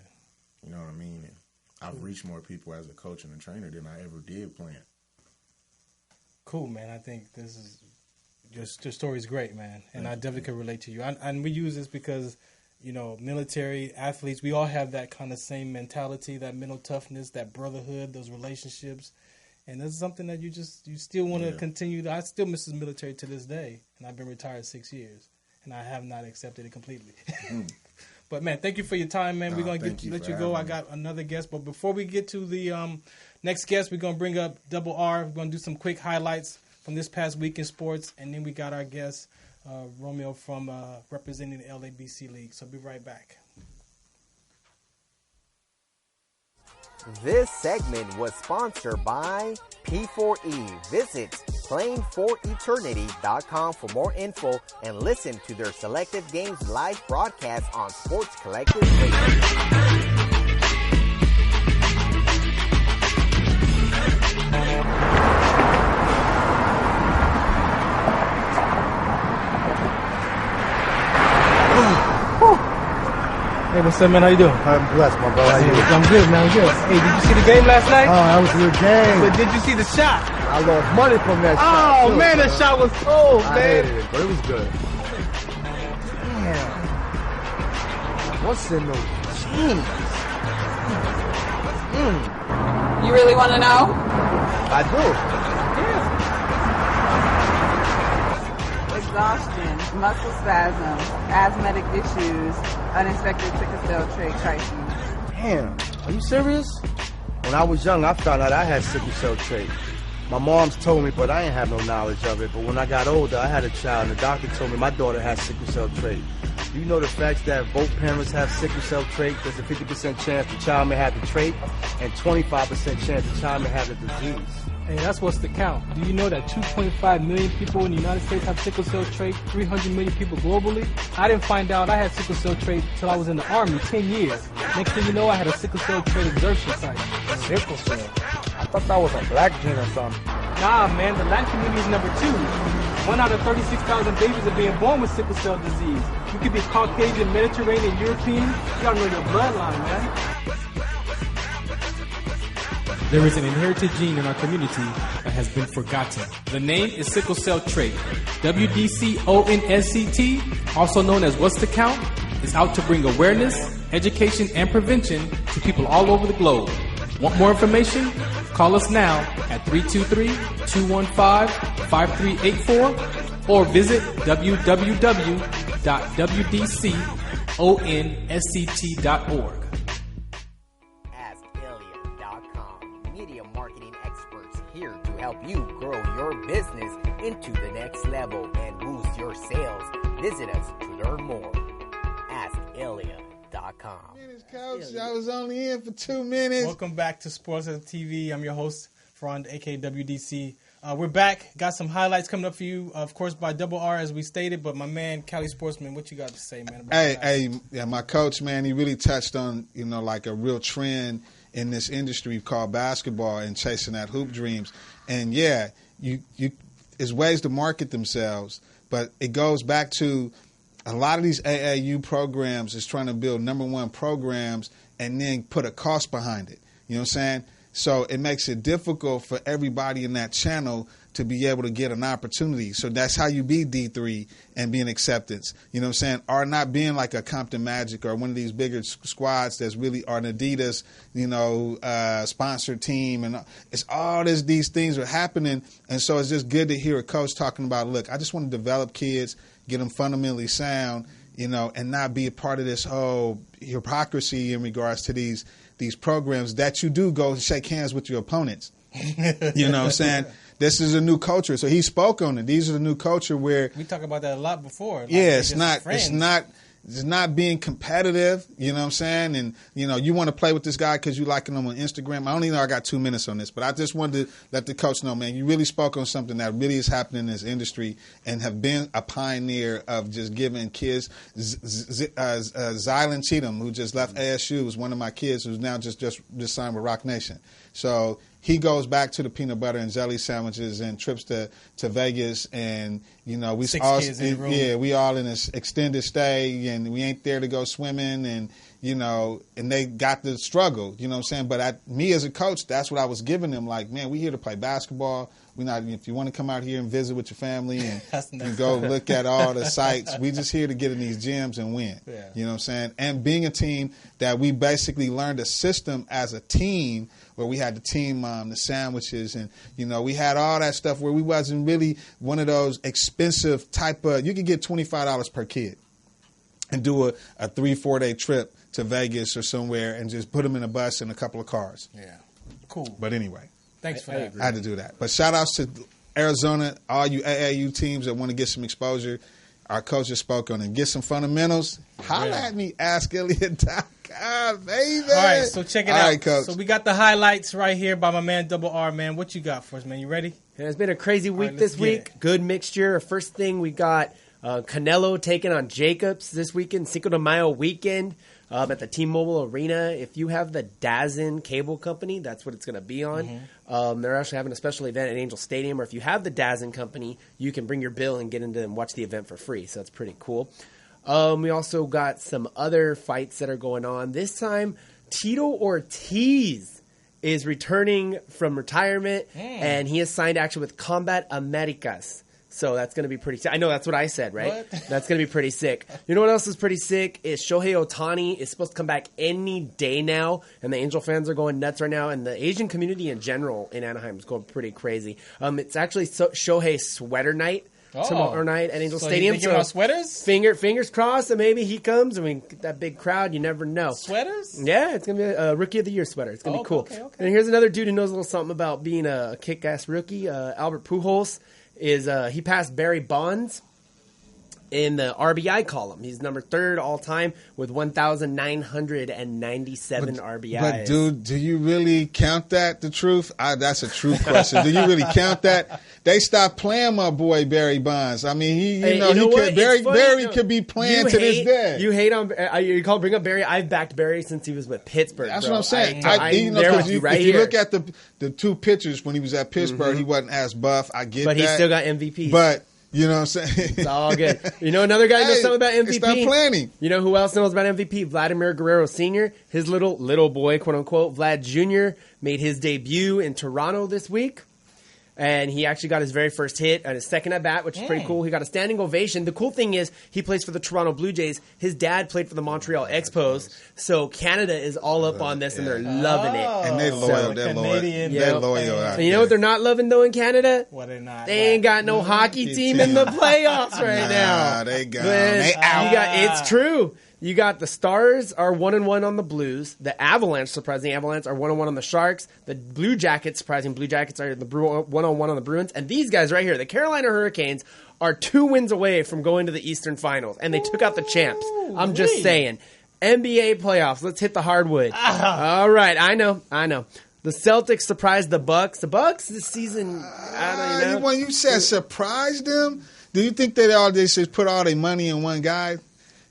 You know what I mean? And I've reached more people as a coach and a trainer than I ever did playing. Cool, man. I think this is, your story's great, man. And I definitely can relate to you. And we use this because, you know, military athletes, we all have that kind of same mentality, that mental toughness, that brotherhood, those relationships. And this is something that you still want to continue. I still miss the military to this day. And I've been retired 6 years. And I have not accepted it completely. But, man, thank you for your time, man. We're going to let you go. I got another guest. But before we get to the next guest, we're going to bring up Double R. We're going to do some quick highlights from this past week in sports. And then we got our guest, Romeo, from representing the LABC League. So be right back. This segment was sponsored by P4E. Visit playingforeternity.com for more info and listen to their Selective Games live broadcast on Sports Collective Radio. Hey, what's up, man? How you doing? I'm blessed, my brother. How you doing? I'm good, man. I'm good. Hey, did you see the game last night? Oh, that was a good game. But did you see the shot? I lost money from that shot. Oh, man, that shot was cold, man. I hated it, but it was good. Damn. What's in those jeans? You really want to know? I do. Exhaustion, muscle spasms, asthmatic issues, unexpected sickle cell trait crises. Damn, are you serious? When I was young, I found out I had sickle cell trait. My mom's told me, but I ain't have no knowledge of it. But when I got older, I had a child, and the doctor told me my daughter has sickle cell trait. Do you know the facts that both parents have sickle cell trait? There's a 50% chance the child may have the trait, and 25% chance the child may have the disease. Hey, that's what's the count. Do you know that 2.5 million people in the United States have sickle cell trait, 300 million people globally? I didn't find out I had sickle cell trait until I was in the Army, 10 years. Next thing you know, I had a sickle cell trait exertion site. Sickle cell? I thought that was a black gene or something. Nah, man, the Latin community is number 2. 1 out of 36,000 babies are being born with sickle cell disease. You could be Caucasian, Mediterranean, European. You gotta know your bloodline, man. There is an inherited gene in our community that has been forgotten. The name is sickle cell trait. WDCONSCT, also known as What's the Count, is out to bring awareness, education, and prevention to people all over the globe. Want more information? Call us now at 323-215-5384 or visit www.wdconsct.org. Media marketing experts here to help you grow your business into the next level and boost your sales. Visit us to learn more. AskElia.com. Coach, I was only in for 2 minutes. Welcome back to Sports TV. I'm your host, Ferron, aka WDC. We're back. Got some highlights coming up for you, of course, by Double R, as we stated. But my man, Cali Sportsman, what you got to say, man? Yeah, my coach, man, he really touched on, like a real trend in this industry called basketball and chasing that hoop dreams. And yeah, you there's ways to market themselves, but it goes back to a lot of these AAU programs is trying to build number one programs and then put a cost behind it. You know what I'm saying? So it makes it difficult for everybody in that channel to be able to get an opportunity. So that's how you be D3 and be an acceptance. You know what I'm saying? Or not being like a Compton Magic or one of these bigger squads that's really are an Adidas, sponsored team. And it's all these things are happening. And so it's just good to hear a coach talking about, look, I just want to develop kids, get them fundamentally sound, and not be a part of this whole hypocrisy in regards to these programs that you do go and shake hands with your opponents. You know what I'm saying? This is a new culture. So he spoke on it. These are the new culture where we talk about that a lot before. It's not being competitive, you know what I'm saying? And, you want to play with this guy because you liking him on Instagram. I don't even know I got 2 minutes on this, but I just wanted to let the coach know, man, you really spoke on something that really is happening in this industry and have been a pioneer of just giving kids. Zylan Cheatham, who just left ASU, was one of my kids who's now just signed with Rock Nation. So he goes back to the peanut butter and jelly sandwiches and trips to Vegas, and we all we all in this extended stay, and we ain't there to go swimming, and and they got the struggle, you know what I'm saying? But me as a coach, that's what I was giving them. Like, man, we here to play basketball. We not if you want to come out here and visit with your family and go look at all the sites, we just here to get in these gyms and win. Yeah. You know what I'm saying? And being a team that we basically learned a system as a team where we had the team the sandwiches, and we had all that stuff where we wasn't really one of those expensive type of. You could get $25 per kid and do a 3-4 day trip to Vegas or somewhere and just put them in a bus and a couple of cars. Yeah, cool. But anyway, thanks for that. I had to do that. But shout outs to Arizona, all you AAU teams that want to get some exposure. Our coach just spoke on it. Get some fundamentals. Holla at me, AskElia.com, baby. All right, so check it out. All right, Coach. So we got the highlights right here by my man Double R, man. What you got for us, man? You ready? Yeah, it's been a crazy week this week. Good mixture. First thing, we got Canelo taking on Jacobs this weekend, Cinco de Mayo weekend at the T-Mobile Arena. If you have the DAZN cable company, that's what it's going to be on. Mm-hmm. They're actually having a special event at Angel Stadium, or if you have the DAZN company, you can bring your bill and get into and watch the event for free. So that's pretty cool. We also got some other fights that are going on. This time, Tito Ortiz is returning from retirement, and he has signed action with Combat Americas. So that's going to be pretty sick. I know that's what I said, right? What? That's going to be pretty sick. You know what else is pretty sick? Is Shohei Ohtani is supposed to come back any day now, and the Angel fans are going nuts right now, and the Asian community in general in Anaheim is going pretty crazy. It's actually Shohei's sweater night tomorrow night at Angel Stadium. You thinking about sweaters? Fingers crossed that maybe he comes. I mean, that big crowd, you never know. Sweaters? Yeah, it's going to be a Rookie of the Year sweater. It's going to be cool. Okay. And here's another dude who knows a little something about being a kick-ass rookie, Albert Pujols. He passed Barry Bonds in the RBI column. He's number 3rd all time with 1,997 RBIs. But dude, do you really count that? The truth? That's a true question. Do you really count that? They stopped playing my boy Barry Bonds. I mean, Barry could be playing to this day. You hate on bring up Barry. I've backed Barry since he was with Pittsburgh. That's bro. what I'm saying. I'm there with you right if here. you look at the 2 pitchers when he was at Pittsburgh, he wasn't as buff. I get but that. But he still got MVP. But you know what I'm saying? It's all good. You know another guy knows something about MVP? Stop planning. You know who else knows about MVP? Vladimir Guerrero Sr. His little boy, quote unquote, Vlad Jr. made his debut in Toronto this week. And he actually got his very first hit on his second at bat, which is pretty cool. He got a standing ovation. The cool thing is he plays for the Toronto Blue Jays. His dad played for the Montreal Expos. So Canada is all up on this, and they're loving it. And they're loyal. They're loyal. They're loyal. And you know what they're not loving though in Canada? What they're not. They ain't got no hockey team in the playoffs right now. They gone. They out. It's true. You got the Stars are 1-1 on the Blues. The Avalanche, surprising Avalanche, are 1-1 on the Sharks. The Blue Jackets, surprising Blue Jackets, are 1-1 on the Bruins. And these guys right here, the Carolina Hurricanes, are 2 wins away from going to the Eastern Finals. And they took out the champs. I'm just saying. NBA playoffs. Let's hit the hardwood. All right. I know. The Celtics surprised the Bucks. The Bucks this season, I don't know. When you said surprised them, do you think they should put all their money in one guy?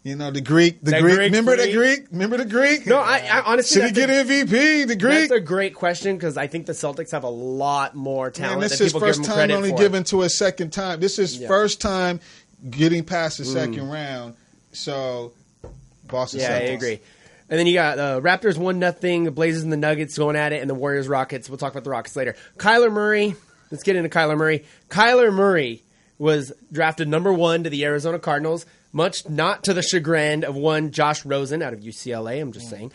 You know, the Greek. Remember the Greek? No, I honestly... Should he get MVP, the Greek? That's a great question because I think the Celtics have a lot more talent than this people give them credit for. This is first time only given to a second time. This is first time getting past the second round. So, Boston Celtics. Yeah, I agree. And then you got Raptors 1-0, the Blazers and the Nuggets going at it, and the Warriors Rockets. We'll talk about the Rockets later. Kyler Murray. Let's get into Kyler Murray. Kyler Murray was drafted number 1 to the Arizona Cardinals. Much not to the chagrin of one Josh Rosen out of UCLA. I'm just saying.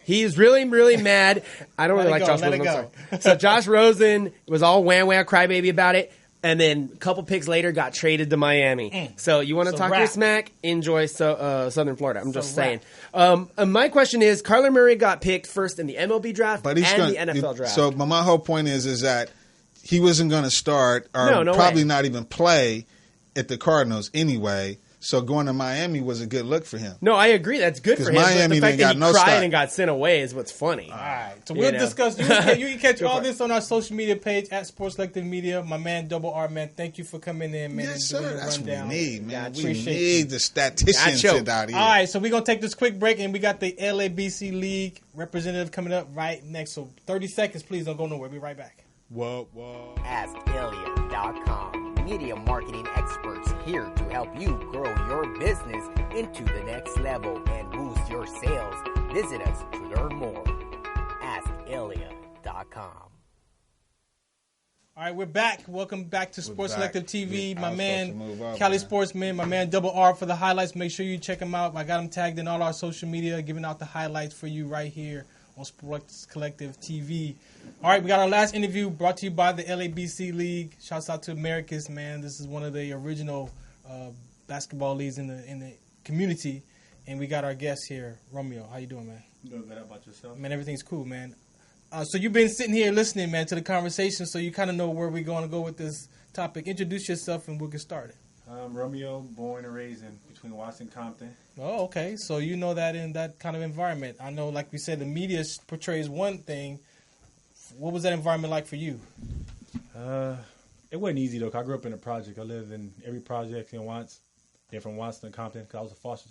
He's really, really mad. I don't really like Josh Rosen. I'm sorry. So Josh Rosen was all wah crybaby about it. And then a couple picks later got traded to Miami. So you want to talk your smack? Enjoy Southern Florida. I'm just saying. My question is, Kyler Murray got picked first in the MLB draft and the NFL draft. So my whole point is that he wasn't going to start or probably not even play at the Cardinals anyway. So going to Miami was a good look for him. No, I agree. That's good for him. Miami but the fact that he cried stock. And got sent away is what's funny. All right. So we'll discuss. You can catch all this on our social media page at Sports Collective Media. My man, Double R, man, thank you for coming in, man. Yes, sir. That's what we need, man. We need the statisticians out here. All right. So we're going to take this quick break, and we got the LABC League representative coming up right next. So 30 seconds, please. Don't go nowhere. We'll be right back. Whoa. AskElliot.com. Media marketing experts here to help you grow your business into the next level and boost your sales. Visit us to learn more. AskElliot.com. All right, we're back. Welcome back to Sports Collective TV. My man, Cali Sportsman, my man, Double R for the highlights. Make sure you check him out. I got him tagged in all our social media, giving out the highlights for you right here on Sports Collective TV. All right, we got our last interview brought to you by the LABC League. Shouts out to Americus, man. This is one of the original basketball leagues in the community. And we got our guest here, Romeo. How you doing, man? Doing good. How about yourself? Man, everything's cool, man. So you've been sitting here listening, man, to the conversation, so you kind of know where we're going to go with this topic. Introduce yourself, and we'll get started. I'm Romeo, born and raised between Watson and Compton. Oh, okay. So you know that in that kind of environment. I know, like we said, the media portrays one thing. What was that environment like for you? It wasn't easy, though, 'cause I grew up in a project. I lived in every project in Watts. They're from Watson to Compton, because I was a foster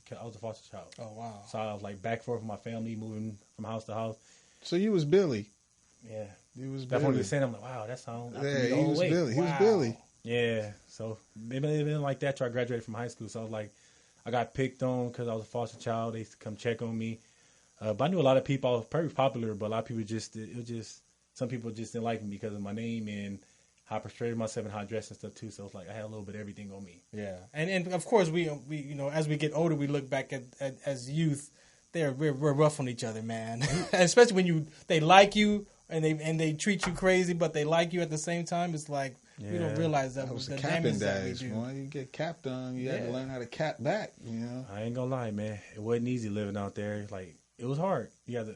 child. Oh, wow. So I was, like, back and forth with my family, moving from house to house. So you was Billy. Yeah. He was That's Billy. when he was saying, I'm like, wow, that sounds... Yeah, he was Billy. He was Billy. Yeah. So it been like that till I graduated from high school. So I was like, I got picked on because I was a foster child. They used to come check on me. But I knew a lot of people. I was very popular, but a lot of people some people just didn't like me because of my name. And how I portrayed myself and how I dressed and stuff too. So it's like I had a little bit of everything on me. Yeah, and of course we as we get older, we look back at as youth. We're rough on each other, man. Especially when they like you and they treat you crazy, but they like you at the same time. It's like you don't realize that was the capping damage that we days. do. Boy, you get capped on, you had to learn how to cap back. I ain't gonna lie, man. It wasn't easy living out there. Like it was hard. You had to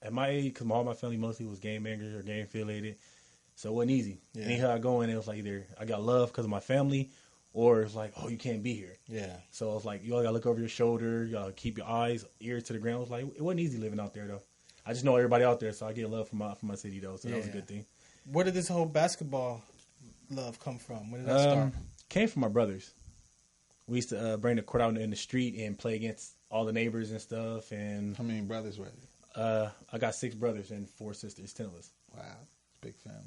at my age, because all my family mostly was game bangers or game affiliated, so it wasn't easy. Yeah. Anyhow I go in, it was like either I got love because of my family, or it's like, oh, you can't be here. Yeah. So it's like you all gotta look over your shoulder, you gotta keep your eyes, ears to the ground. It was like it wasn't easy living out there though. I just know everybody out there, so I get love from my city though. So that was a good thing. Where did this whole basketball love come from? When did that start? Came from my brothers. We used to bring the court out in the street and play against all the neighbors and stuff. And how many brothers were there? I got 6 brothers and 4 sisters, 10 of us. Wow, big family.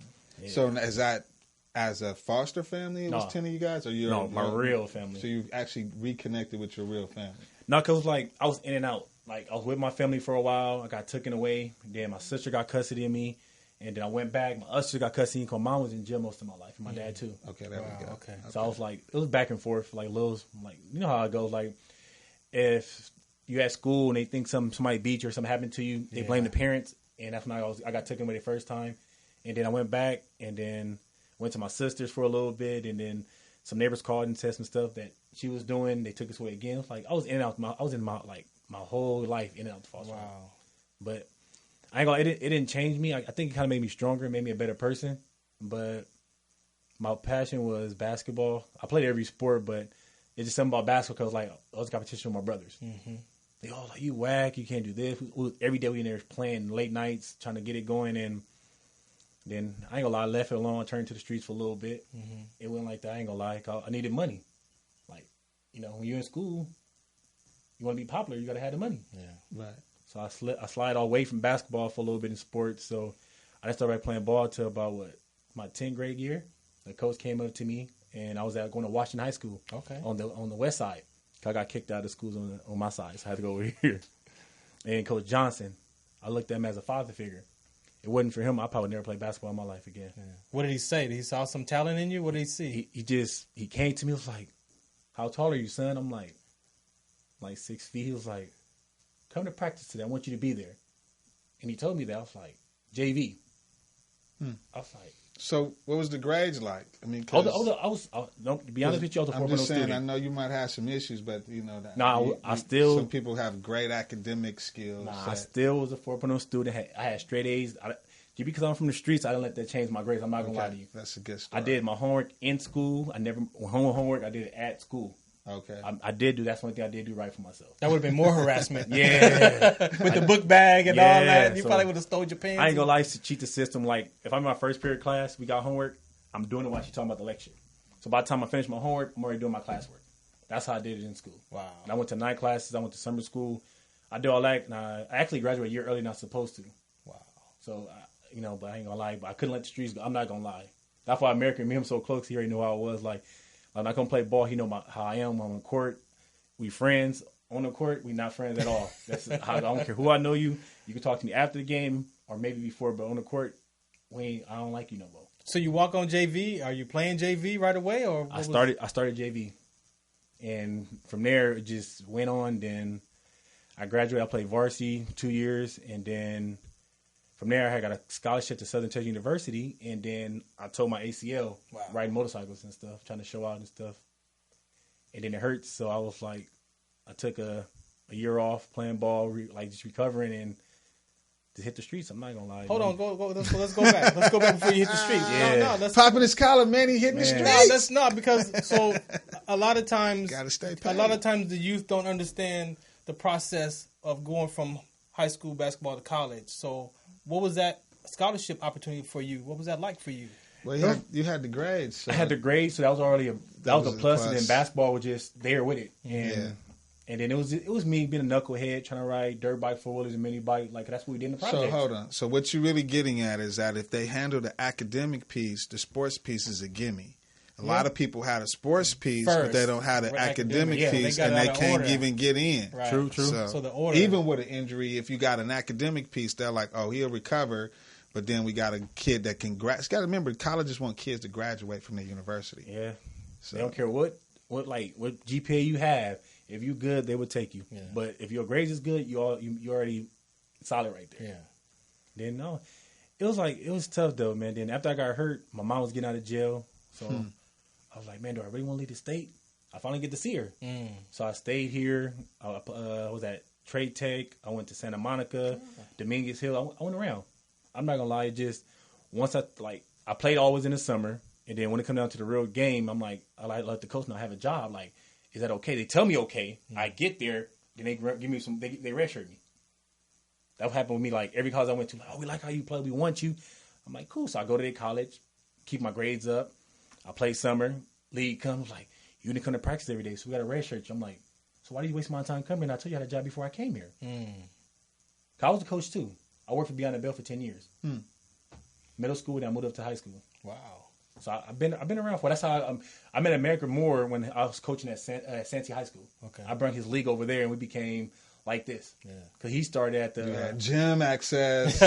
Yeah. So is that as a foster family? It was 10 of you guys, or my real family? So you actually reconnected with your real family? No, because like I was in and out. Like I was with my family for a while. I got taken away. Then my sister got custody of me, and then I went back. My other sister got custody. Because mom was in jail most of my life, and my dad too. Okay, there we go. Okay. So I was like, it was back and forth. Like Lil's, like you know how it goes. Like if you at school and they think somebody beat you or something happened to you, they blame the parents. And that's when I got taken away the first time, and then I went back, and then went to my sister's for a little bit, and then some neighbors called and said some stuff that she was doing. They took us away again. It was like I was in and out. I was in my whole life in and out the foster home. But I ain't gonna. It didn't change me. I think it kind of made me stronger, made me a better person. But my passion was basketball. I played every sport, but it's just something about basketball. Cause like I was competition with my brothers. Mm-hmm. They all like, you whack, you can't do this. Every day we in there playing late nights, trying to get it going. And then I ain't gonna lie, I left it alone. Turned to the streets for a little bit. Mm-hmm. It went like that. I ain't gonna lie. I needed money. Like when you're in school, you want to be popular, you got to have the money. Yeah, right. So I slide away from basketball for a little bit in sports. So I just started playing ball till about my 10th grade year. The coach came up to me, and I was going to Washington High School. Okay. On the west side. I got kicked out of the schools on my side, so I had to go over here. And Coach Johnson, I looked at him as a father figure. It wasn't for him, I probably never played basketball in my life again. Yeah. What did he say? Did he saw some talent in you? What did he see? He came to me, was like, how tall are you, son? I'm like 6 feet. He was like, come to practice today. I want you to be there. And he told me that. I was like, JV. I was like, so what was the grades like? I mean, to be honest with you, I was a 4.0 student. I'm just saying, I know you might have some issues, but that. I still. Some people have great academic skills. I still was a 4.0 student. I had straight A's. Just because I'm from the streets, I didn't let that change my grades. I'm not gonna lie to you. That's a good story. I did my homework in school. I never homework. I did it at school. Okay. I did do. That's one thing I did do right for myself. That would have been more harassment. Yeah. With the book bag and all that. You probably would have stole your pants. I ain't gonna lie, to cheat the system. Like, if I'm in my first period class, we got homework, I'm doing it while she's talking about the lecture. So by the time I finish my homework, I'm already doing my classwork. That's how I did it in school. Wow. And I went to night classes. I went to summer school. I did all that. And I actually graduated a year earlier than I was supposed to. Wow. So, but I ain't gonna lie. But I couldn't let the streets go. I'm not gonna lie. That's why American me, him so close. He already knew how I was. Like, I'm not gonna play ball. He know how I am. I'm on the court. We friends on the court. We not friends at all. That's how I don't care who I know you. You can talk to me after the game or maybe before, but on the court, I don't like you no more. So you walk on JV. Are you playing JV right away, or I started JV, and from there it just went on. Then I graduated. I played varsity 2 years, and then from there I got a scholarship to Southern Texas University, and then I tore my ACL riding motorcycles and stuff, trying to show out and stuff. And then it hurts, so I was like, I took a year off playing ball, just recovering and to hit the streets. I'm not gonna lie. Hold on, go. Let's go back. Let's go back before you hit the streets. Yeah. No, popping his collar, man. He hitting the streets. No, that's not because. So a lot of times, gotta stay paid. A lot of times the youth don't understand the process of going from high school basketball to college. So what was that scholarship opportunity for you? What was that like for you? Well, you had the grades. So. I had the grades, so that was already a plus. And then basketball was just there with it, and then it was me being a knucklehead trying to ride dirt bike, 4-wheelers, and mini bike. Like that's what we did in the project. So hold on. So what you're really getting at is that if they handle the academic piece, the sports piece is a gimme. A lot of people had a sports piece, but they don't have the academic piece, and they can't even get in. Right. True. So the order, even with an injury, if you got an academic piece, they're like, oh, he'll recover. But then we got a kid that can graduate. Got to remember, colleges want kids to graduate from their university. Yeah. So They don't care what GPA you have. If you good, they would take you. Yeah. But if your grades is good, you already solid right there. Yeah. Then no, it was tough though, man. Then after I got hurt, my mom was getting out of jail, so I was like, man, do I really want to leave the state? I finally get to see her, so I stayed here. I was at Trade Tech. I went to Santa Monica, Dominguez Hill. I went around. I'm not gonna lie, just once I played always in the summer, and then when it come down to the real game, I'm like, I let the coach know I have a job. Like, is that okay? They tell me okay. I get there, then they give me some. They redshirt me. That happened with me. Like every college I went to, like, oh, we like how you play. We want you. I'm like, cool. So I go to their college, keep my grades up. I play summer. League comes like, you didn't come to practice every day, so we got a red shirt. I'm like, so why do you waste my time coming? I told you I had a job before I came here. I was a coach too. I worked for Beyond the Bell for 10 years. Middle school, then I moved up to high school. Wow. So I've been around for. That's how I met America Moore when I was coaching at Santee High School. Okay. I brought his league over there, and we became like this. Yeah. Because he started at the gym access.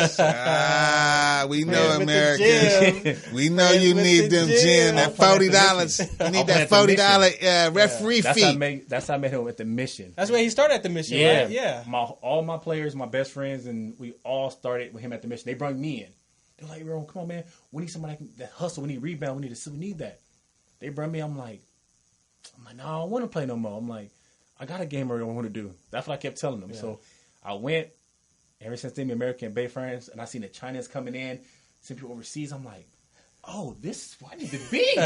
We know America. We know you need them gym. That $40. You need that $40 referee fee. That's how I met him at the Mission. That's where he started at the Mission, right? Yeah. All my players, my best friends, and we all started with him at the Mission. They brought me in. They're like, bro, come on, man. We need somebody that hustle. We need rebound. We need that. They brought me. I'm like, no, I don't want to play no more. I'm like, I got a game I want to do. That's what I kept telling them. Yeah. So I went. Ever since then, American Bay friends, and I seen the Chinese coming in, seen people overseas. I'm like, oh, this is where I need to be.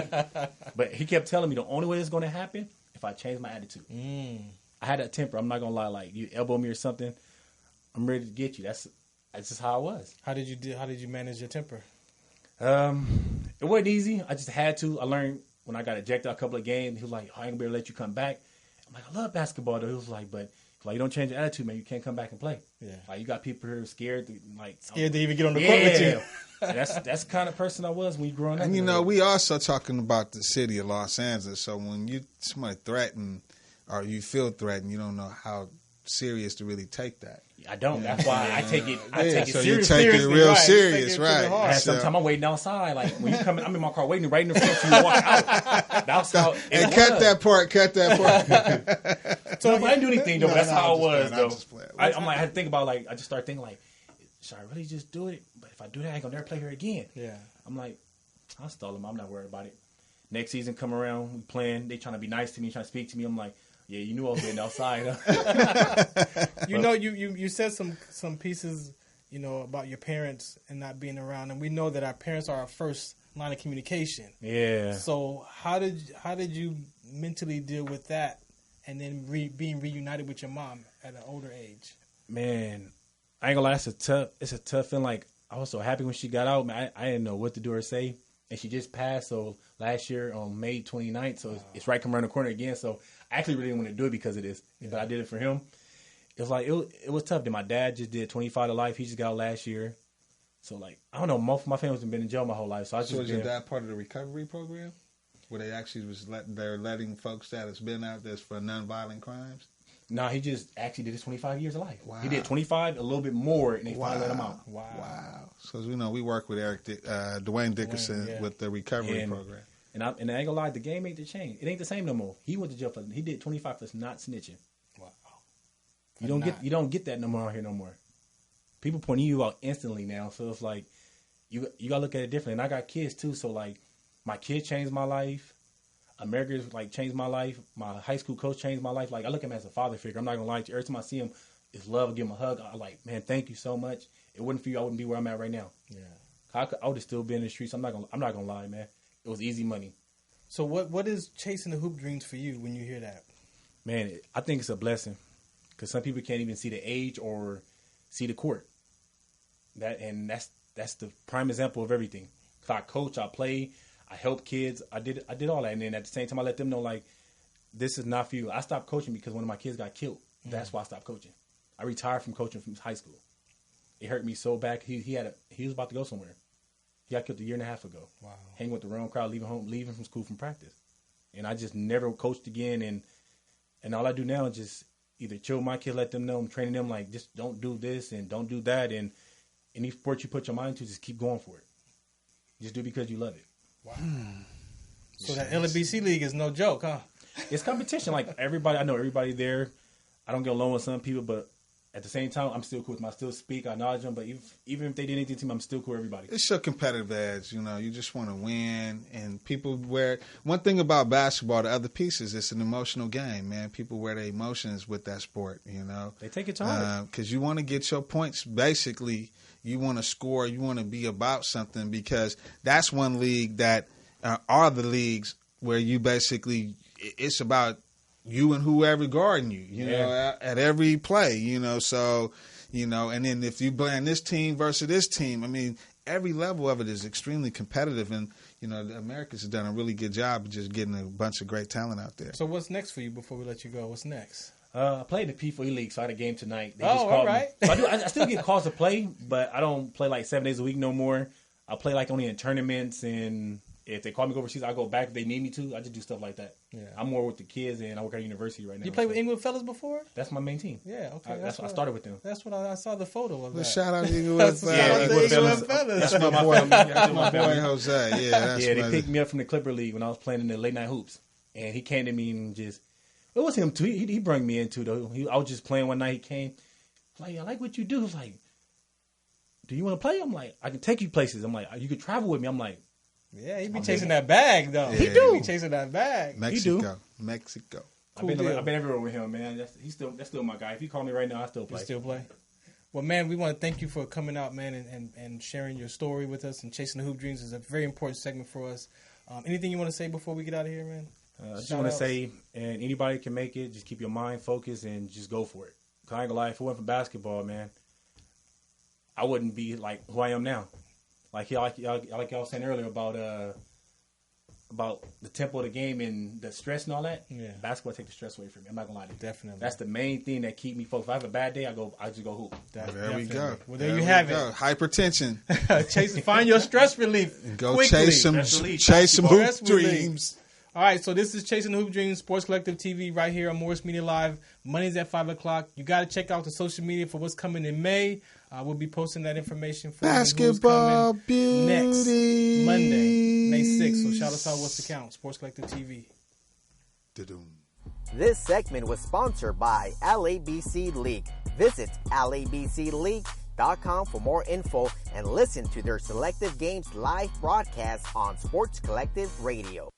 But he kept telling me the only way it's going to happen if I change my attitude. I had that temper. I'm not gonna lie. Like you elbow me or something, I'm ready to get you. That's just how I was. How did you manage your temper? It wasn't easy. I just had to. I learned when I got ejected a couple of games. He was like, I ain't gonna be able to let you come back. I'm like, I love basketball though. He was like, but you don't change your attitude, man. You can't come back and play. Yeah. Like you got people who are scared to even get on the court with you. That's the kind of person I was when you growing up. And you know, we also talking about the city of Los Angeles. So when somebody threaten or you feel threatened, you don't know how serious to really take that. I don't. That's why I take it. I take it so seriously. You take it real serious, right? And sometimes I'm waiting outside. Like when you come in, I'm in my car waiting right in the front for you to walk out. That's how. And cut that part. So I didn't do anything though. That's how it was though. I'm like, I had to think about I just started thinking like, should I really just do it? But if I do that, I ain't gonna never play here again. Yeah. I'm like, I'll stall them. I'm not worried about it. Next season come around, we playing. They trying to be nice to me, trying to speak to me. I'm like, yeah, you knew I was waiting outside. You know, you said some pieces, you know, about your parents and not being around, and we know that our parents are our first line of communication. Yeah. So how did you mentally deal with that, and then being reunited with your mom at an older age? Man, I ain't gonna lie, it's a tough feeling. Like I was so happy when she got out, man. I didn't know what to do or say, and she just passed. So last year on May 29th, so it's right come around the corner again. So I actually really didn't want to do it because of this, but I did it for him. It was like it was tough. Then my dad just did 25 to life. He just got out last year. So like I don't know, most of my family's been in jail my whole life. So was your dad part of the recovery program, where they actually they're letting folks that has been out there for nonviolent crimes? No, he just actually did his 25 years of life. Wow. He did 25, a little bit more, and they finally let him out. Wow. So you know, we work with Dwayne Dickerson with the recovery program. And I ain't gonna lie, the game ain't the same. It ain't the same no more. He went to jail for he did 25 for not snitching. Wow. You don't get that no more out here no more. People pointing you out instantly now, so it's like you gotta look at it differently. And I got kids too, so like my kid changed my life. America's like changed my life. My high school coach changed my life. Like I look at him as a father figure. I'm not gonna lie to you. Every time I see him, it's love. I give him a hug. I'm like, man, thank you so much. It wasn't for you, I wouldn't be where I'm at right now. Yeah, I would have still been in the streets. I'm not gonna lie, man. It was easy money. So what is chasing the hoop dreams for you when you hear that? Man, I think it's a blessing because some people can't even see the age or see the court. That's the prime example of everything. I coach, I play, I help kids. I did all that, and then at the same time, I let them know like this is not for you. I stopped coaching because one of my kids got killed. That's why I stopped coaching. I retired from coaching from high school. It hurt me so bad. He was about to go somewhere. He got killed a year and a half ago. Wow. Hanging with the wrong crowd, leaving from school from practice. And I just never coached again. And all I do now is just either chill my kid, let them know I'm training them like just don't do this and don't do that. And any sport you put your mind to, just keep going for it. Just do it because you love it. Wow. So that LBC league is no joke, huh? It's competition. Like everybody, I know everybody there. I don't get along with some people, but at the same time, I'm still cool with them. I still speak. I acknowledge them. But even if they did anything to me, I'm still cool with everybody. It's your competitive edge. You know, you just want to win. And people wear – one thing about basketball, the other piece is it's an emotional game, man. People wear their emotions with that sport, you know. They take it to heart. Because you want to get your points. Basically, you want to score. You want to be about something because that's one league that are the leagues where you basically – it's about – you and whoever guarding you, you know, at every play, you know. So, you know, and then if you playing this team versus this team, I mean, every level of it is extremely competitive. And, you know, the Americans have done a really good job of just getting a bunch of great talent out there. So what's next for you before we let you go? What's next? I played in the P4E League, so I had a game tonight. They just called me. So I still get calls to play, but I don't play like 7 days a week no more. I play like only in tournaments, and if they call me overseas, I go back if they need me to. I just do stuff like that. Yeah. I'm more with the kids, and I work at a university right now. You played with England fellas before? That's my main team. Yeah, okay. I started with them. That's what I saw the photo of that. Shout out to England fellas. That's my boy. That's my boy Jose. Yeah, they picked me up from the Clipper League when I was playing in the late night hoops, and he came to me and just it was him too. He brought me into though. I was just playing one night. He came like, I like what you do. He was like, do you want to play? I'm like, I can take you places. I'm like, you could travel with me. I'm like. Yeah, he be chasing that bag, though. Yeah. He do. He be chasing that bag. Mexico. Cool I've been everywhere with him, man. That's still my guy. If he call me right now, I still play. You still play? Well, man, we want to thank you for coming out, man, and sharing your story with us. And Chasing the Hoop Dreams is a very important segment for us. Anything you want to say before we get out of here, man? I just want to say, and anybody can make it. Just keep your mind focused and just go for it. Cause I ain't gonna lie, if it wasn't for basketball, man, I wouldn't be like who I am now. Like y'all saying earlier about the tempo of the game and the stress and all that. Yeah, basketball take the stress away from me. I'm not gonna lie to you. Definitely, that's the main thing that keep me focused. If I have a bad day, I just go hoop. There we go. Well, there you have it. Hypertension. Find your stress relief. And go quickly. chase some hoop dreams. All right, so this is Chasing the Hoop Dreams, Sports Collective TV, right here on Morris Media Live. Mondays at 5 o'clock. You got to check out the social media for what's coming in May. We'll be posting that information for Basketball Beauty next Monday, May 6th. So shout us out. What's the count? Sports Collective TV. This segment was sponsored by LABC League. Visit labcleague.com for more info and listen to their Selective Games live broadcast on Sports Collective Radio.